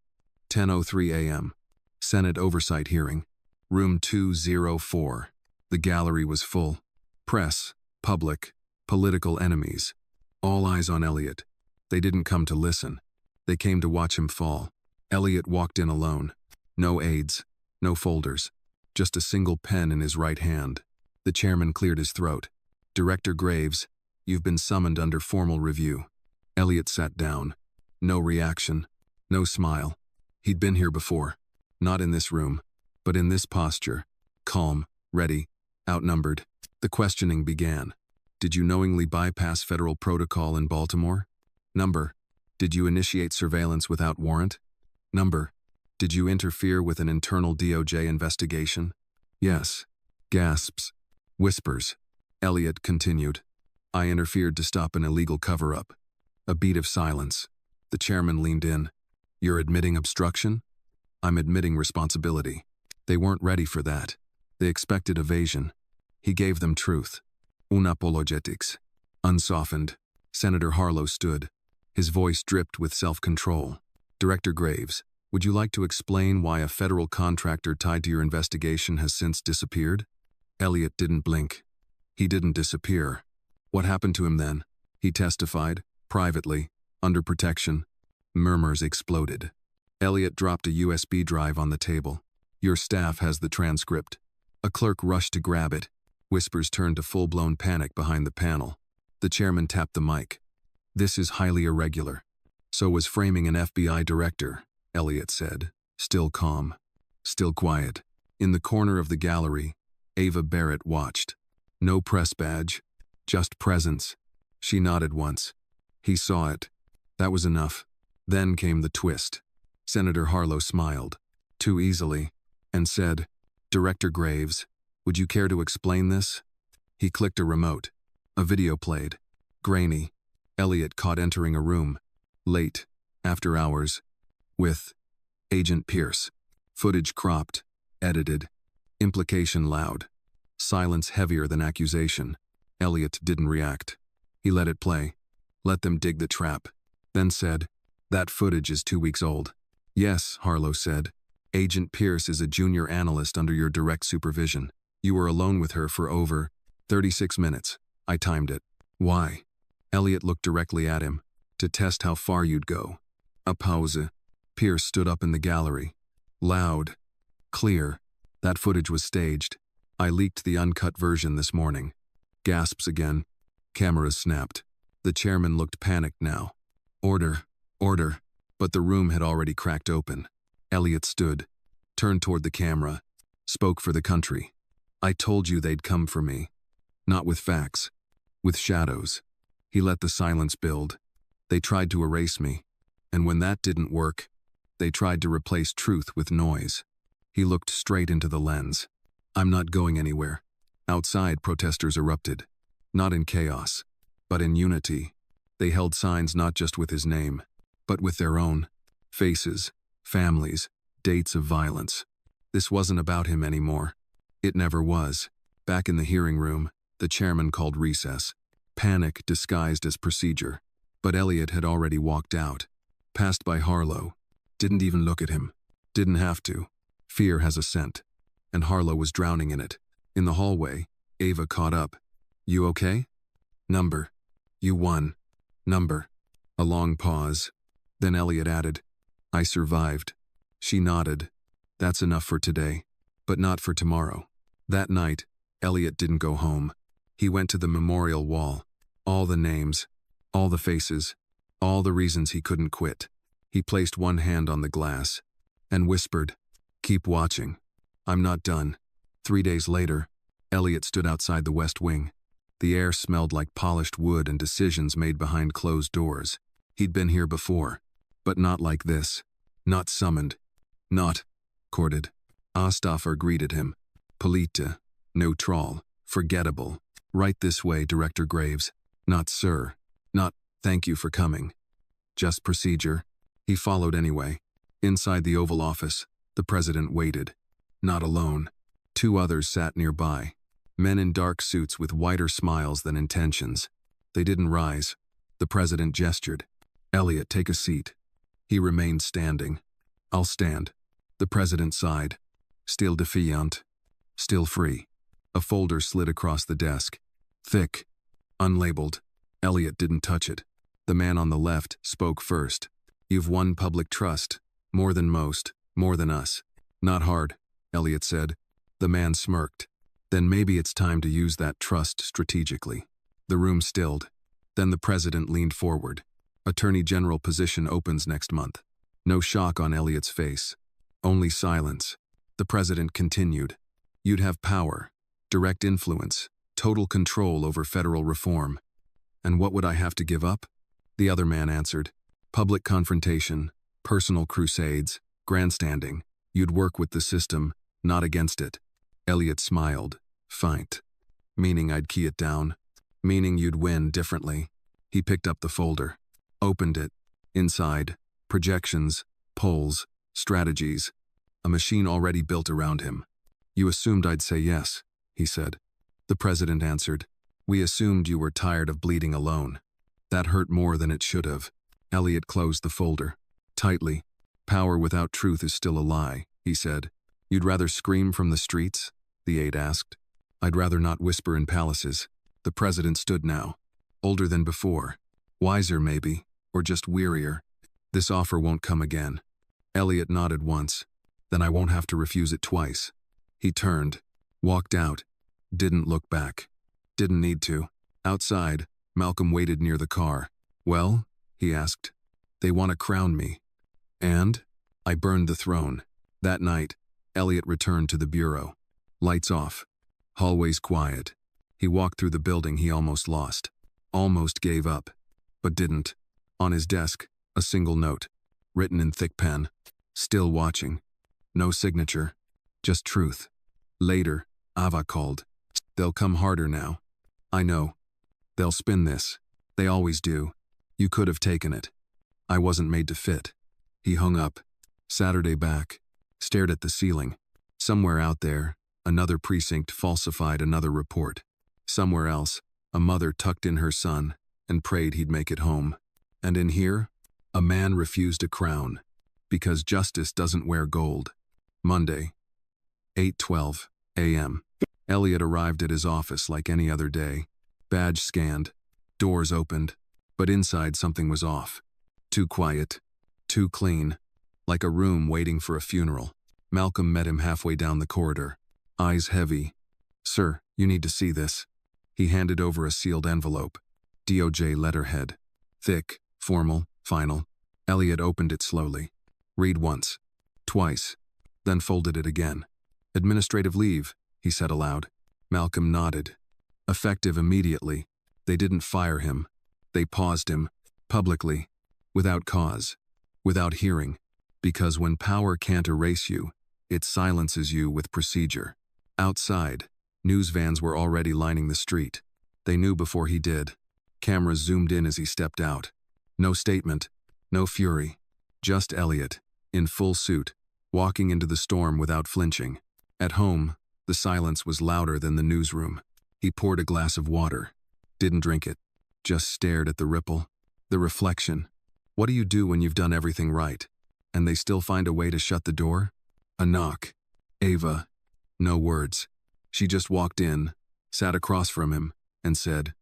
10:03 a.m. Senate Oversight Hearing. Room 204. The gallery was full. Press, public, political enemies. All eyes on Elliot. They didn't come to listen. They came to watch him fall. Elliot walked in alone. No aides, no folders. Just a single pen in his right hand. The chairman cleared his throat. Director Graves, you've been summoned under formal review. Elliot sat down. No reaction. No smile. He'd been here before. Not in this room, but in this posture. Calm, ready, outnumbered. The questioning began. Did you knowingly bypass federal protocol in Baltimore? Number. Did you initiate surveillance without warrant? Number. Did you interfere with an internal DOJ investigation? Yes. Gasps. Whispers. Elliot continued. I interfered to stop an illegal cover-up. A beat of silence. The chairman leaned in. You're admitting obstruction? I'm admitting responsibility. They weren't ready for that. They expected evasion. He gave them truth. Unapologetics. Unsoftened. Senator Harlow stood. His voice dripped with self-control. Director Graves, would you like to explain why a federal contractor tied to your investigation has since disappeared? Elliot didn't blink. He didn't disappear. What happened to him then? He testified, privately, under protection. Murmurs exploded. Elliot dropped a USB drive on the table. Your staff has the transcript. A clerk rushed to grab it. Whispers turned to full-blown panic behind the panel. The chairman tapped the mic. This is highly irregular. So was framing an FBI director, Elliot said, still calm, still quiet. In the corner of the gallery, Ava Barrett watched. No press badge, just presence. She nodded once. He saw it. That was enough. Then came the twist. Senator Harlow smiled, too easily, and said, Director Graves, would you care to explain this? He clicked a remote. A video played. Grainy. Elliot caught entering a room. Late, after hours. With Agent Pierce. Footage cropped, edited. Implication loud. Silence heavier than accusation. Elliot didn't react. He let it play. Let them dig the trap. Then said, that footage is 2 weeks old. Yes, Harlow said. Agent Pierce is a junior analyst under your direct supervision. You were alone with her for over 36 minutes. I timed it. Why? Elliot looked directly at him. To test how far you'd go. A pause. Pierce stood up in the gallery. Loud. Clear. That footage was staged. I leaked the uncut version this morning. Gasps again. Cameras snapped. The chairman looked panicked now. Order. Order. But the room had already cracked open. Elliot stood, turned toward the camera, spoke for the country. I told you they'd come for me. Not with facts. With shadows. He let the silence build. They tried to erase me. And when that didn't work, they tried to replace truth with noise. He looked straight into the lens. I'm not going anywhere. Outside, protesters erupted. Not in chaos, but in unity. They held signs not just with his name, but with their own. Faces, families, dates of violence. This wasn't about him anymore. It never was. Back in the hearing room, the chairman called recess. Panic disguised as procedure. But Elliot had already walked out. Passed by Harlow. Didn't even look at him. Didn't have to. Fear has a scent. And Harlow was drowning in it. In the hallway, Ava caught up. You okay? Number. You won. Number. A long pause. Then Elliot added, I survived. She nodded. That's enough for today. But not for tomorrow. That night, Elliot didn't go home. He went to the memorial wall. All the names. All the faces. All the reasons he couldn't quit. He placed one hand on the glass. And whispered, keep watching. I'm not done. 3 days later, Elliot stood outside the West Wing. The air smelled like polished wood and decisions made behind closed doors. He'd been here before. But not like this. Not summoned. Not courted. Ostoffer greeted him. Polite. Neutral. Forgettable. Right this way, Director Graves. Not sir. Not thank you for coming. Just procedure. He followed anyway. Inside the Oval Office, the president waited. Not alone. 2 others sat nearby. Men in dark suits with wider smiles than intentions. They didn't rise. The president gestured. Elliot, take a seat. He remained standing. I'll stand. The president sighed. Still defiant. Still free. A folder slid across the desk. Thick. Unlabeled. Elliot didn't touch it. The man on the left spoke first. You've won public trust. More than most. More than us. Not hard, Elliot said. The man smirked. Then maybe it's time to use that trust strategically. The room stilled. Then the president leaned forward. Attorney General position opens next month. No shock on Elliot's face. Only silence. The president continued. You'd have power, direct influence, total control over federal reform. And what would I have to give up? The other man answered. Public confrontation, personal crusades, grandstanding. You'd work with the system, not against it. Elliot smiled. Fight. Meaning I'd key it down. Meaning you'd win differently. He picked up the folder. Opened it. Inside, projections, polls, strategies. A machine already built around him. You assumed I'd say yes, he said. The president answered. We assumed you were tired of bleeding alone. That hurt more than it should have. Elliot closed the folder. Tightly. Power without truth is still a lie, he said. You'd rather scream from the streets? The aide asked. I'd rather not whisper in palaces. The president stood now. Older than before. Wiser maybe, or just wearier. This offer won't come again. Elliot nodded once. Then I won't have to refuse it twice. He turned. Walked out. Didn't look back. Didn't need to. Outside, Malcolm waited near the car. Well? He asked. They want to crown me. And? I burned the throne. That night, Elliot returned to the bureau. Lights off. Hallways quiet. He walked through the building he almost lost. Almost gave up. But didn't. On his desk, a single note. Written in thick pen. Still watching. No signature. Just truth. Later, Ava called. They'll come harder now. I know. They'll spin this. They always do. You could have taken it. I wasn't made to fit. He hung up. Saturday back. Stared at the ceiling. Somewhere out there, another precinct falsified another report. Somewhere else, a mother tucked in her son and prayed he'd make it home. And in here, a man refused a crown because justice doesn't wear gold. Monday, 8:12 a.m. Elliot arrived at his office like any other day. Badge scanned. Doors opened. But inside something was off. Too quiet. Too clean. Like a room waiting for a funeral. Malcolm met him halfway down the corridor. Eyes heavy. Sir, you need to see this. He handed over a sealed envelope. DOJ letterhead. Thick, formal, final. Elliot opened it slowly. Read once. Twice. Then folded it again. Administrative leave, he said aloud. Malcolm nodded. Effective immediately. They didn't fire him. They paused him, publicly, without cause, without hearing, because when power can't erase you, it silences you with procedure. Outside, news vans were already lining the street. They knew before he did. Cameras zoomed in as he stepped out. No statement, no fury, just Elliot, in full suit, walking into the storm without flinching. At home, the silence was louder than the newsroom. He poured a glass of water, didn't drink it, just stared at the ripple, the reflection. What do you do when you've done everything right, and they still find a way to shut the door? A knock. Ava. No words. She just walked in, sat across from him, and said,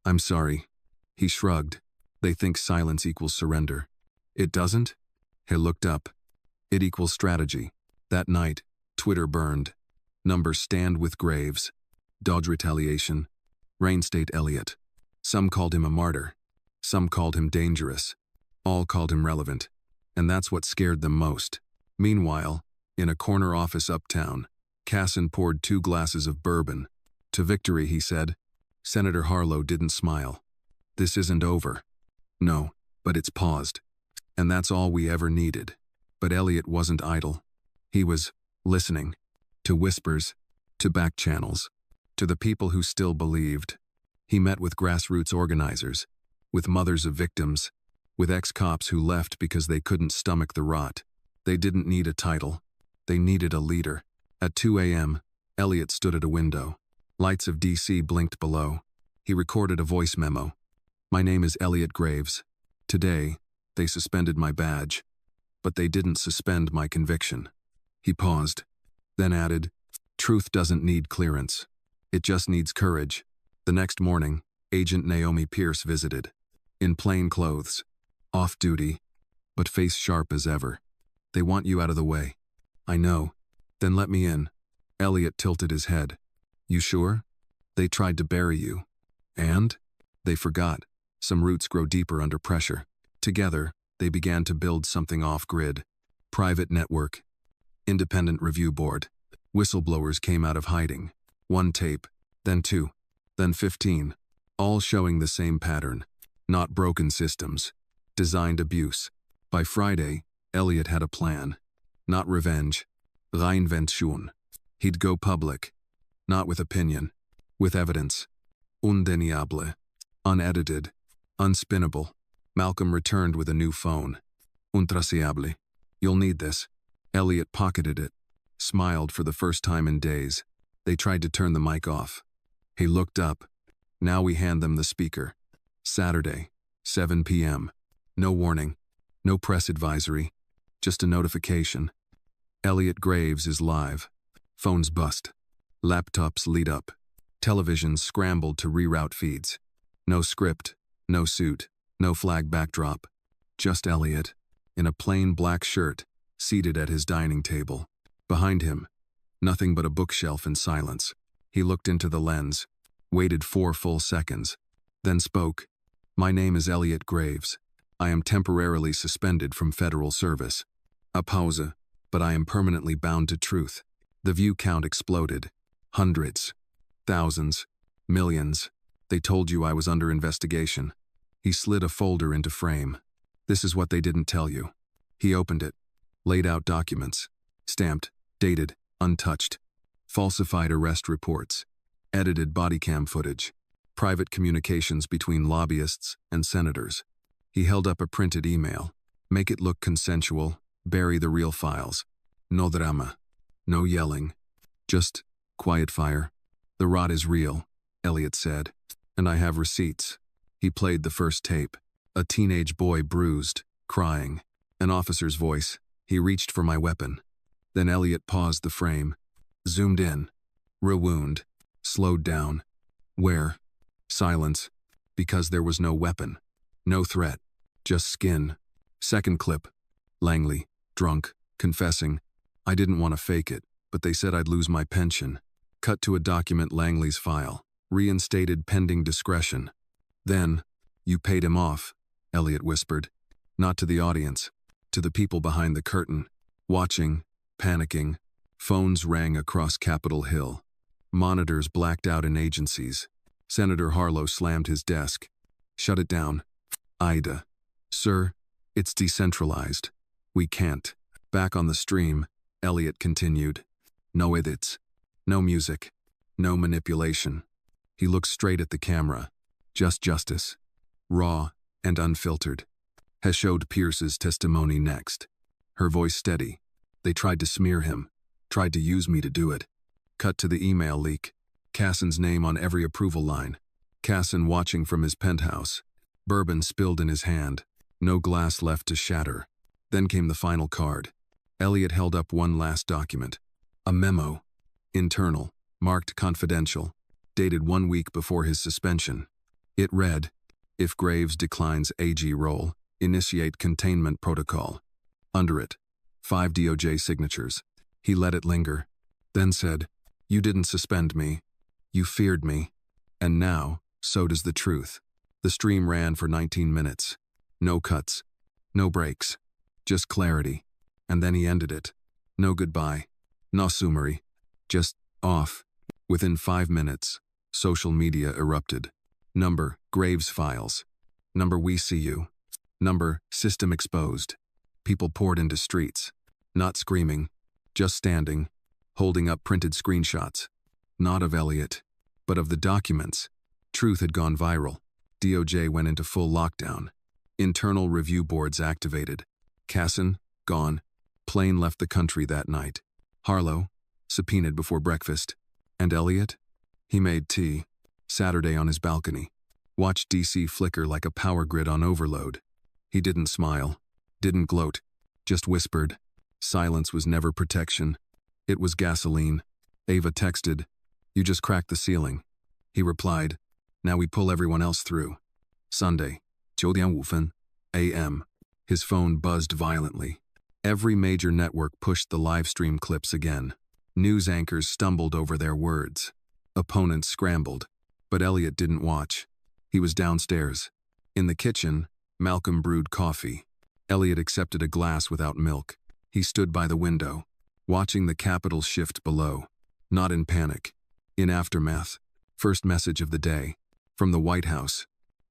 "I'm sorry." He shrugged. They think silence equals surrender. It doesn't? He looked up. It equals strategy. That night, Twitter burned. Numbers stand with Graves. Dodge retaliation. Rain State Elliot. Some called him a martyr. Some called him dangerous. All called him relevant. And that's what scared them most. Meanwhile, in a corner office uptown, Casson poured 2 glasses of bourbon. To victory, he said. Senator Harlow didn't smile. This isn't over. No, but it's paused. And that's all we ever needed. But Elliot wasn't idle. He was listening. To whispers, to back channels, to the people who still believed. He met with grassroots organizers, with mothers of victims, with ex-cops who left because they couldn't stomach the rot. They didn't need a title. They needed a leader. At 2 a.m., Elliot stood at a window. Lights of D.C. blinked below. He recorded a voice memo. "My name is Elliot Graves. Today, they suspended my badge. But they didn't suspend my conviction." He paused, then added, "Truth doesn't need clearance. It just needs courage." The next morning, Agent Naomi Pierce visited. In plain clothes. Off duty, but face sharp as ever. "They want you out of the way." "I know. Then let me in." Elliot tilted his head. "You sure? They tried to bury you." "And?" "They forgot. Some roots grow deeper under pressure." Together, they began to build something off-grid. Private network. Independent review board. Whistleblowers came out of hiding. 1 tape, then 2, then 15. All showing the same pattern. Not broken systems. Designed abuse. By Friday, Elliot had a plan. Not revenge. Reinvention. He'd go public. Not with opinion. With evidence. Undeniable. Unedited. Unspinnable. Malcolm returned with a new phone. Intraçable. "You'll need this." Elliot pocketed it. Smiled for the first time in days. They tried to turn the mic off. He looked up. "Now we hand them the speaker." Saturday, 7 p.m. No warning. No press advisory. Just a notification. Elliot Graves is live. Phones bust. Laptops lead up. Televisions scrambled to reroute feeds. No script. No suit. No flag backdrop. Just Elliot, in a plain black shirt, seated at his dining table. Behind him, nothing but a bookshelf and silence. He looked into the lens, waited 4 full seconds, then spoke. "My name is Elliot Graves. I am temporarily suspended from federal service. A pause, but I am permanently bound to truth." The view count exploded. Hundreds. Thousands. Millions. "They told you I was under investigation." He slid a folder into frame. "This is what they didn't tell you." He opened it. Laid out documents. Stamped, dated, untouched. Falsified arrest reports. Edited body cam footage. Private communications between lobbyists and senators. He held up a printed email. "Make it look consensual. Bury the real files. No drama. No yelling. Just quiet fire. The rot is real," Elliot said. "And I have receipts." He played the first tape. A teenage boy bruised, crying. An officer's voice. He reached for my weapon. Then Elliot paused the frame. Zoomed in. Rewound. Slowed down. Where? Silence. Because there was no weapon. No threat. Just skin. Second clip. Langley. Drunk. Confessing. "I didn't want to fake it, but they said I'd lose my pension." Cut to a document Langley's file. Reinstated pending discretion. Then, "You paid him off," Elliot whispered. Not to the audience. To the people behind the curtain. Watching. Panicking. Phones rang across Capitol Hill. Monitors blacked out in agencies. Senator Harlow slammed his desk. Shut it down. Ida. Sir, it's decentralized. We can't. Back on the stream, Elliot continued. No edits. No music. No manipulation. He looked straight at the camera. Just justice. Raw and unfiltered. Has showed Pierce's testimony next. Her voice steady. They tried to smear him. Tried to use me to do it. Cut to the email leak. Cassin's name on every approval line. Cassin watching from his penthouse. Bourbon spilled in his hand. No glass left to shatter. Then came the final card. Elliot held up one last document. A memo. Internal. Marked confidential. Dated 1 week before his suspension. It read, if Graves declines AG role, initiate containment protocol. Under it, 5 DOJ signatures. He let it linger. Then said, you didn't suspend me. You feared me. And now, so does the truth. The stream ran for 19 minutes. No cuts. No breaks. Just clarity. And then he ended it. No goodbye. No summary. Just off. Within 5 minutes, social media erupted. Number, Graves files. Number, we see you. Number, system exposed. People poured into streets. Not screaming. Just standing. Holding up printed screenshots. Not of Elliot, but of the documents. Truth had gone viral. DOJ went into full lockdown. Internal review boards activated. Cassin, gone. Plane left the country that night. Harlow, subpoenaed before breakfast. And Elliot? He made tea. Saturday on his balcony. Watched DC flicker like a power grid on overload. He didn't smile. Didn't gloat. Just whispered. Silence was never protection. It was gasoline. Ava texted, you just cracked the ceiling. He replied, now we pull everyone else through. Sunday, 9:05 a.m. His phone buzzed violently. Every major network pushed the live stream clips again. News anchors stumbled over their words. Opponents scrambled. But Elliot didn't watch. He was downstairs. In the kitchen, Malcolm brewed coffee. Elliot accepted a glass without milk. He stood by the window, watching the Capitol shift below. Not in panic. In aftermath. First message of the day. From the White House.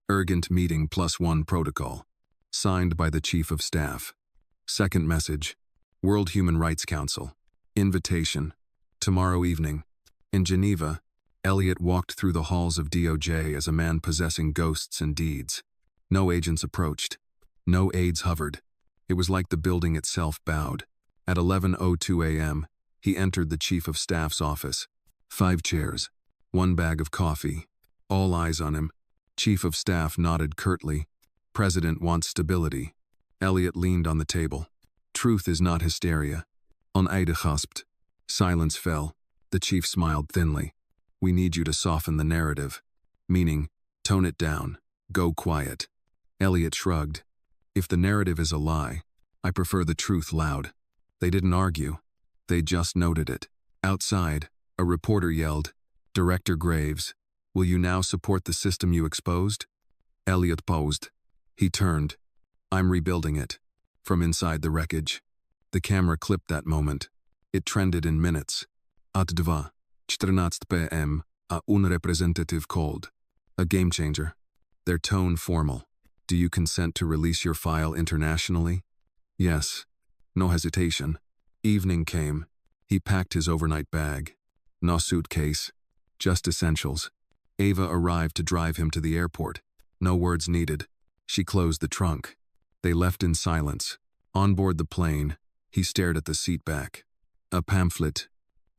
Urgent meeting +1 protocol. Signed by the Chief of Staff. Second message. World Human Rights Council. Invitation. Tomorrow evening. In Geneva, Elliot walked through the halls of DOJ as a man possessing ghosts and deeds. No agents approached. No aides hovered. It was like the building itself bowed. At 11:02 a.m., he entered the Chief of Staff's office. 5 chairs. 1 bag of coffee. All eyes on him. Chief of Staff nodded curtly. President wants stability. Elliot leaned on the table. Truth is not hysteria. On Ida gasped. Silence fell. The chief smiled thinly. We need you to soften the narrative. Meaning, tone it down. Go quiet. Elliot shrugged. If the narrative is a lie, I prefer the truth loud. They didn't argue. They just noted it. Outside, a reporter yelled, Director Graves, will you now support the system you exposed? Elliot paused. He turned. I'm rebuilding it. From inside the wreckage. The camera clipped that moment. It trended in minutes. At 2:14 p.m. A unrepresentative called. A game changer. Their tone formal. Do you consent to release your file internationally? Yes. No hesitation. Evening came. He packed his overnight bag. No suitcase. Just essentials. Ava arrived to drive him to the airport. No words needed. She closed the trunk. They left in silence. On board the plane, he stared at the seat back. A pamphlet.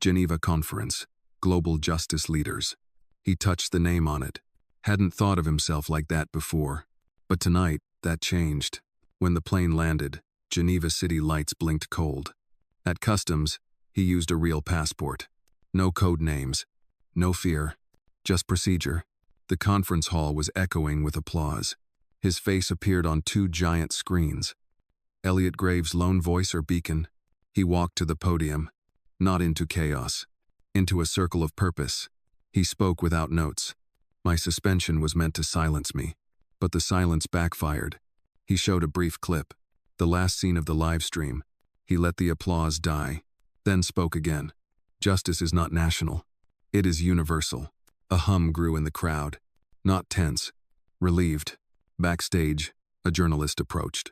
Geneva Conference. Global Justice Leaders. He touched the name on it. Hadn't thought of himself like that before. But tonight, that changed. When the plane landed, Geneva city lights blinked cold. At customs, he used a real passport. No code names. No fear. Just procedure. The conference hall was echoing with applause. His face appeared on 2 giant screens. Elliot Graves' lone voice or beacon. He walked to the podium. Not into chaos. Into a circle of purpose. He spoke without notes. My suspension was meant to silence me. But the silence backfired. He showed a brief clip. The last scene of the live stream. He let the applause die. Then spoke again. Justice is not national. It is universal. A hum grew in the crowd. Not tense. Relieved. Backstage, a journalist approached.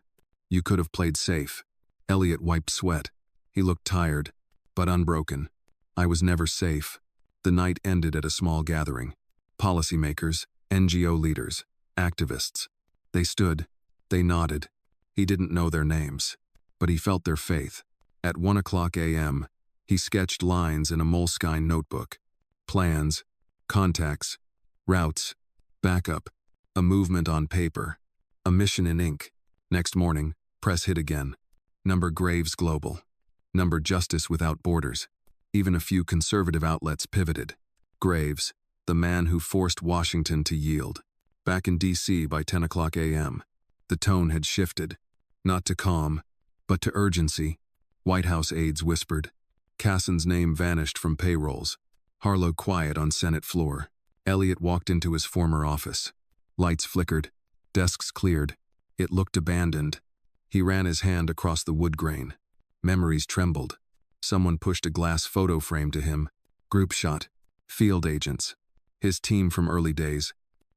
You could have played safe. Elliot wiped sweat. He looked tired, but unbroken. I was never safe. The night ended at a small gathering. Policymakers, NGO leaders, activists. They stood. They nodded. He didn't know their names, but he felt their faith. At 1:00 a.m., he sketched lines in a Moleskine notebook. Plans, contacts, routes, backup, a movement on paper, a mission in ink. Next morning, press hit again. Number Graves Global. Number Justice Without Borders. Even a few conservative outlets pivoted. Graves, the man who forced Washington to yield. Back in D.C. by 10:00 a.m., the tone had shifted. Not to calm, but to urgency. White House aides whispered. Cassin's name vanished from payrolls. Harlow quiet on Senate floor. Elliot walked into his former office. Lights flickered. Desks cleared. It looked abandoned. He ran his hand across the wood grain. Memories trembled. Someone pushed a glass photo frame to him. Group shot. Field agents. His team from early days.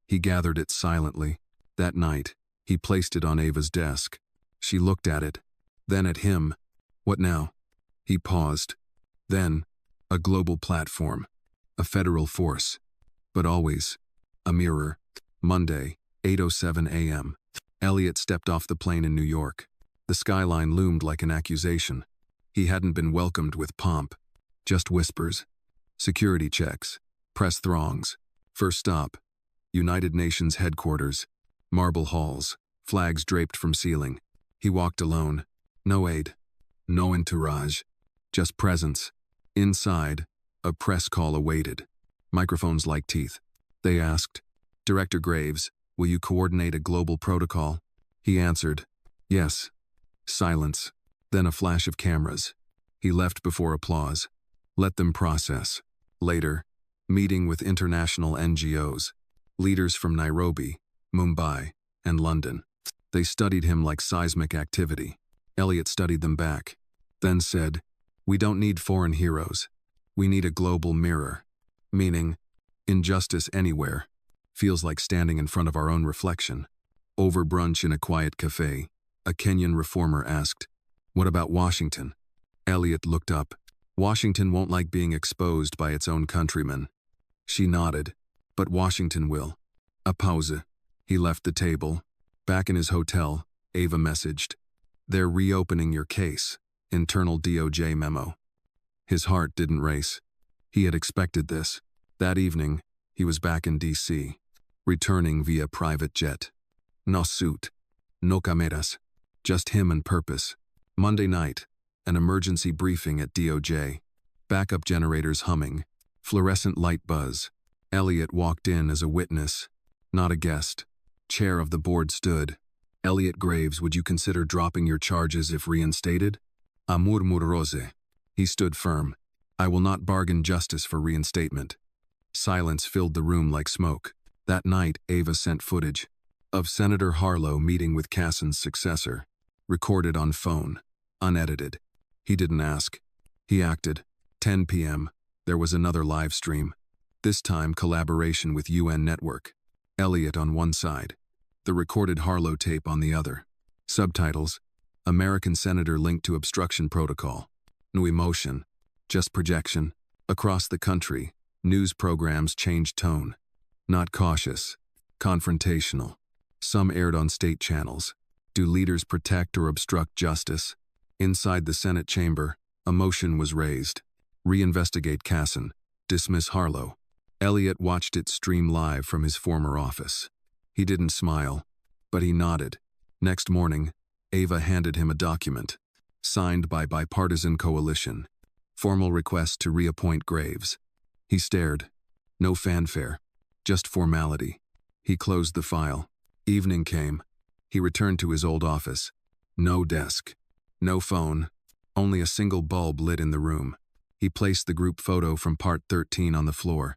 He gathered it silently. That night, he placed it on Ava's desk. She looked at it. Then at him. What now? He paused. Then, a global platform. A federal force. But always, a mirror. Monday, 8:07 a.m. Elliot stepped off the plane in New York. The skyline loomed like an accusation. He hadn't been welcomed with pomp. Just whispers. Security checks. Press throngs. First stop. United Nations headquarters. Marble halls. Flags draped from ceiling. He walked alone. No aid. No entourage. Just presence. Inside, a press call awaited. Microphones like teeth. They asked, Director Graves, will you coordinate a global protocol? He answered, yes. Silence. Then a flash of cameras. He left before applause. Let them process. Later, meeting with international NGOs, leaders from Nairobi, Mumbai, and London. They studied him like seismic activity. Elliot studied them back. Then said, we don't need foreign heroes. We need a global mirror. Meaning, injustice anywhere feels like standing in front of our own reflection. Over brunch in a quiet cafe, a Kenyan reformer asked, what about Washington? Elliot looked up. Washington won't like being exposed by its own countrymen. She nodded. But Washington will. A pause. He left the table. Back in his hotel, Ava messaged, they're reopening your case. Internal DOJ memo. His heart didn't race. He had expected this. That evening, he was back in D.C., returning via private jet. No suit. No cameras. Just him and purpose. Monday night, an emergency briefing at DOJ. Backup generators humming. Fluorescent light buzz. Elliot walked in as a witness, not a guest. Chair of the board stood. Elliot Graves, would you consider dropping your charges if reinstated? Amur Murrose. He stood firm. I will not bargain justice for reinstatement. Silence filled the room like smoke. That night, Ava sent footage of Senator Harlow meeting with Cassin's successor, recorded on phone, unedited. He didn't ask. He acted. 10 p.m. There was another live stream. This time collaboration with UN Network. Elliot on one side. The recorded Harlow tape on the other. Subtitles. American Senator linked to obstruction protocol. No emotion. Just projection. Across the country, news programs changed tone. Not cautious. Confrontational. Some aired on state channels. Do leaders protect or obstruct justice? Inside the Senate chamber, a motion was raised. Reinvestigate Cassin. Dismiss Harlow. Elliot watched it stream live from his former office. He didn't smile, but he nodded. Next morning, Ava handed him a document, signed by bipartisan coalition. Formal request to reappoint Graves. He stared. No fanfare. Just formality. He closed the file. Evening came. He returned to his old office. No desk. No phone. Only a single bulb lit in the room. He placed the group photo from Part 13 on the floor.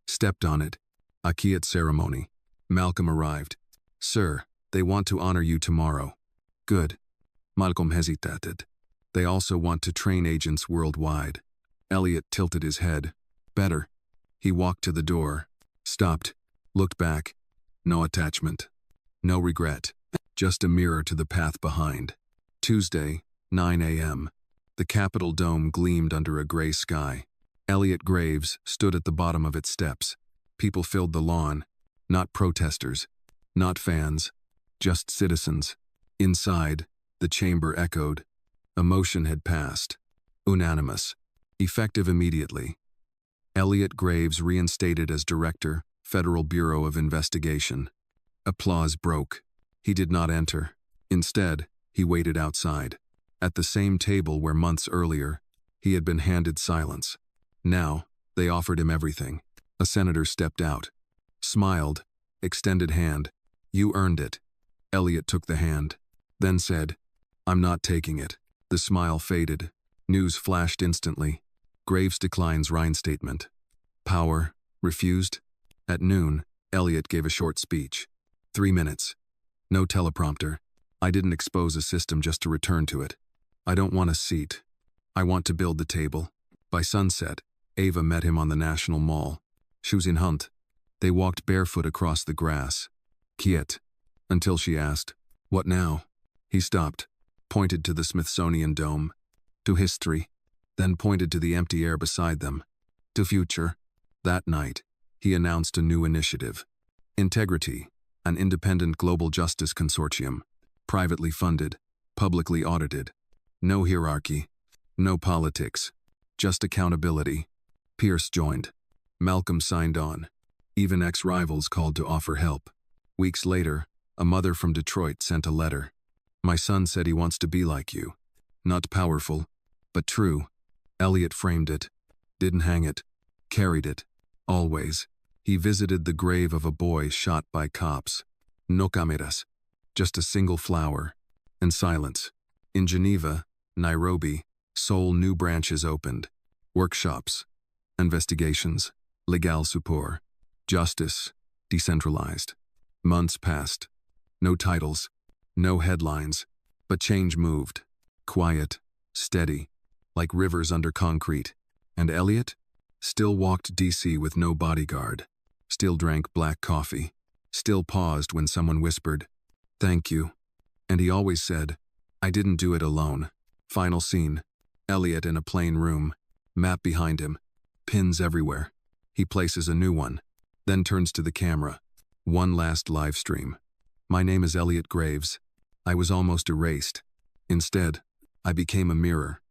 Stepped on it. Akiyat ceremony. Malcolm arrived. Sir, they want to honor you tomorrow. Good. Malcolm hesitated. They also want to train agents worldwide. Elliot tilted his head. Better. He walked to the door, stopped, looked back. No attachment. No regret. Just a mirror to the path behind. Tuesday, 9 a.m. The Capitol dome gleamed under a gray sky. Elliot Graves stood at the bottom of its steps. People filled the lawn. Not protesters. Not fans. Just citizens. Inside, the chamber echoed. A motion had passed. Unanimous. Effective immediately. Elliot Graves reinstated as director, Federal Bureau of Investigation. Applause broke. He did not enter. Instead, he waited outside, at the same table where months earlier, he had been handed silence. Now, they offered him everything. A senator stepped out, smiled, extended hand. "You earned it." Elliot took the hand, then said, "I'm not taking it." The smile faded. News flashed instantly. Graves declines reinstatement. Power, refused. At noon, Elliot gave a short speech. 3 minutes. No teleprompter. "I didn't expose a system just to return to it. I don't want a seat. I want to build the table." By sunset, Ava met him on the National Mall. She was in Hunt. They walked barefoot across the grass. Quiet. Until she asked, "What now?" He stopped, pointed to the Smithsonian Dome, to history, then pointed to the empty air beside them, to future. That night, he announced a new initiative. Integrity, an independent global justice consortium, privately funded, publicly audited. No hierarchy, no politics, just accountability. Pierce joined. Malcolm signed on. Even ex-rivals called to offer help. Weeks later, a mother from Detroit sent a letter. "My son said he wants to be like you. Not powerful, but true." Elliot framed it, didn't hang it, carried it, always. He visited the grave of a boy shot by cops. No cameras, just a single flower, and silence. In Geneva, Nairobi, Seoul, new branches opened. Workshops, investigations, legal support, justice, decentralized. Months passed. No titles, no headlines, but change moved. Quiet, steady, like rivers under concrete. And Elliot still walked DC with no bodyguard, still drank black coffee, still paused when someone whispered, "Thank you." And he always said, "I didn't do it alone." Final scene. Elliot in a plain room, map behind him, pins everywhere. He places a new one, then turns to the camera. One last live stream. "My name is Elliot Graves. I was almost erased. Instead, I became a mirror.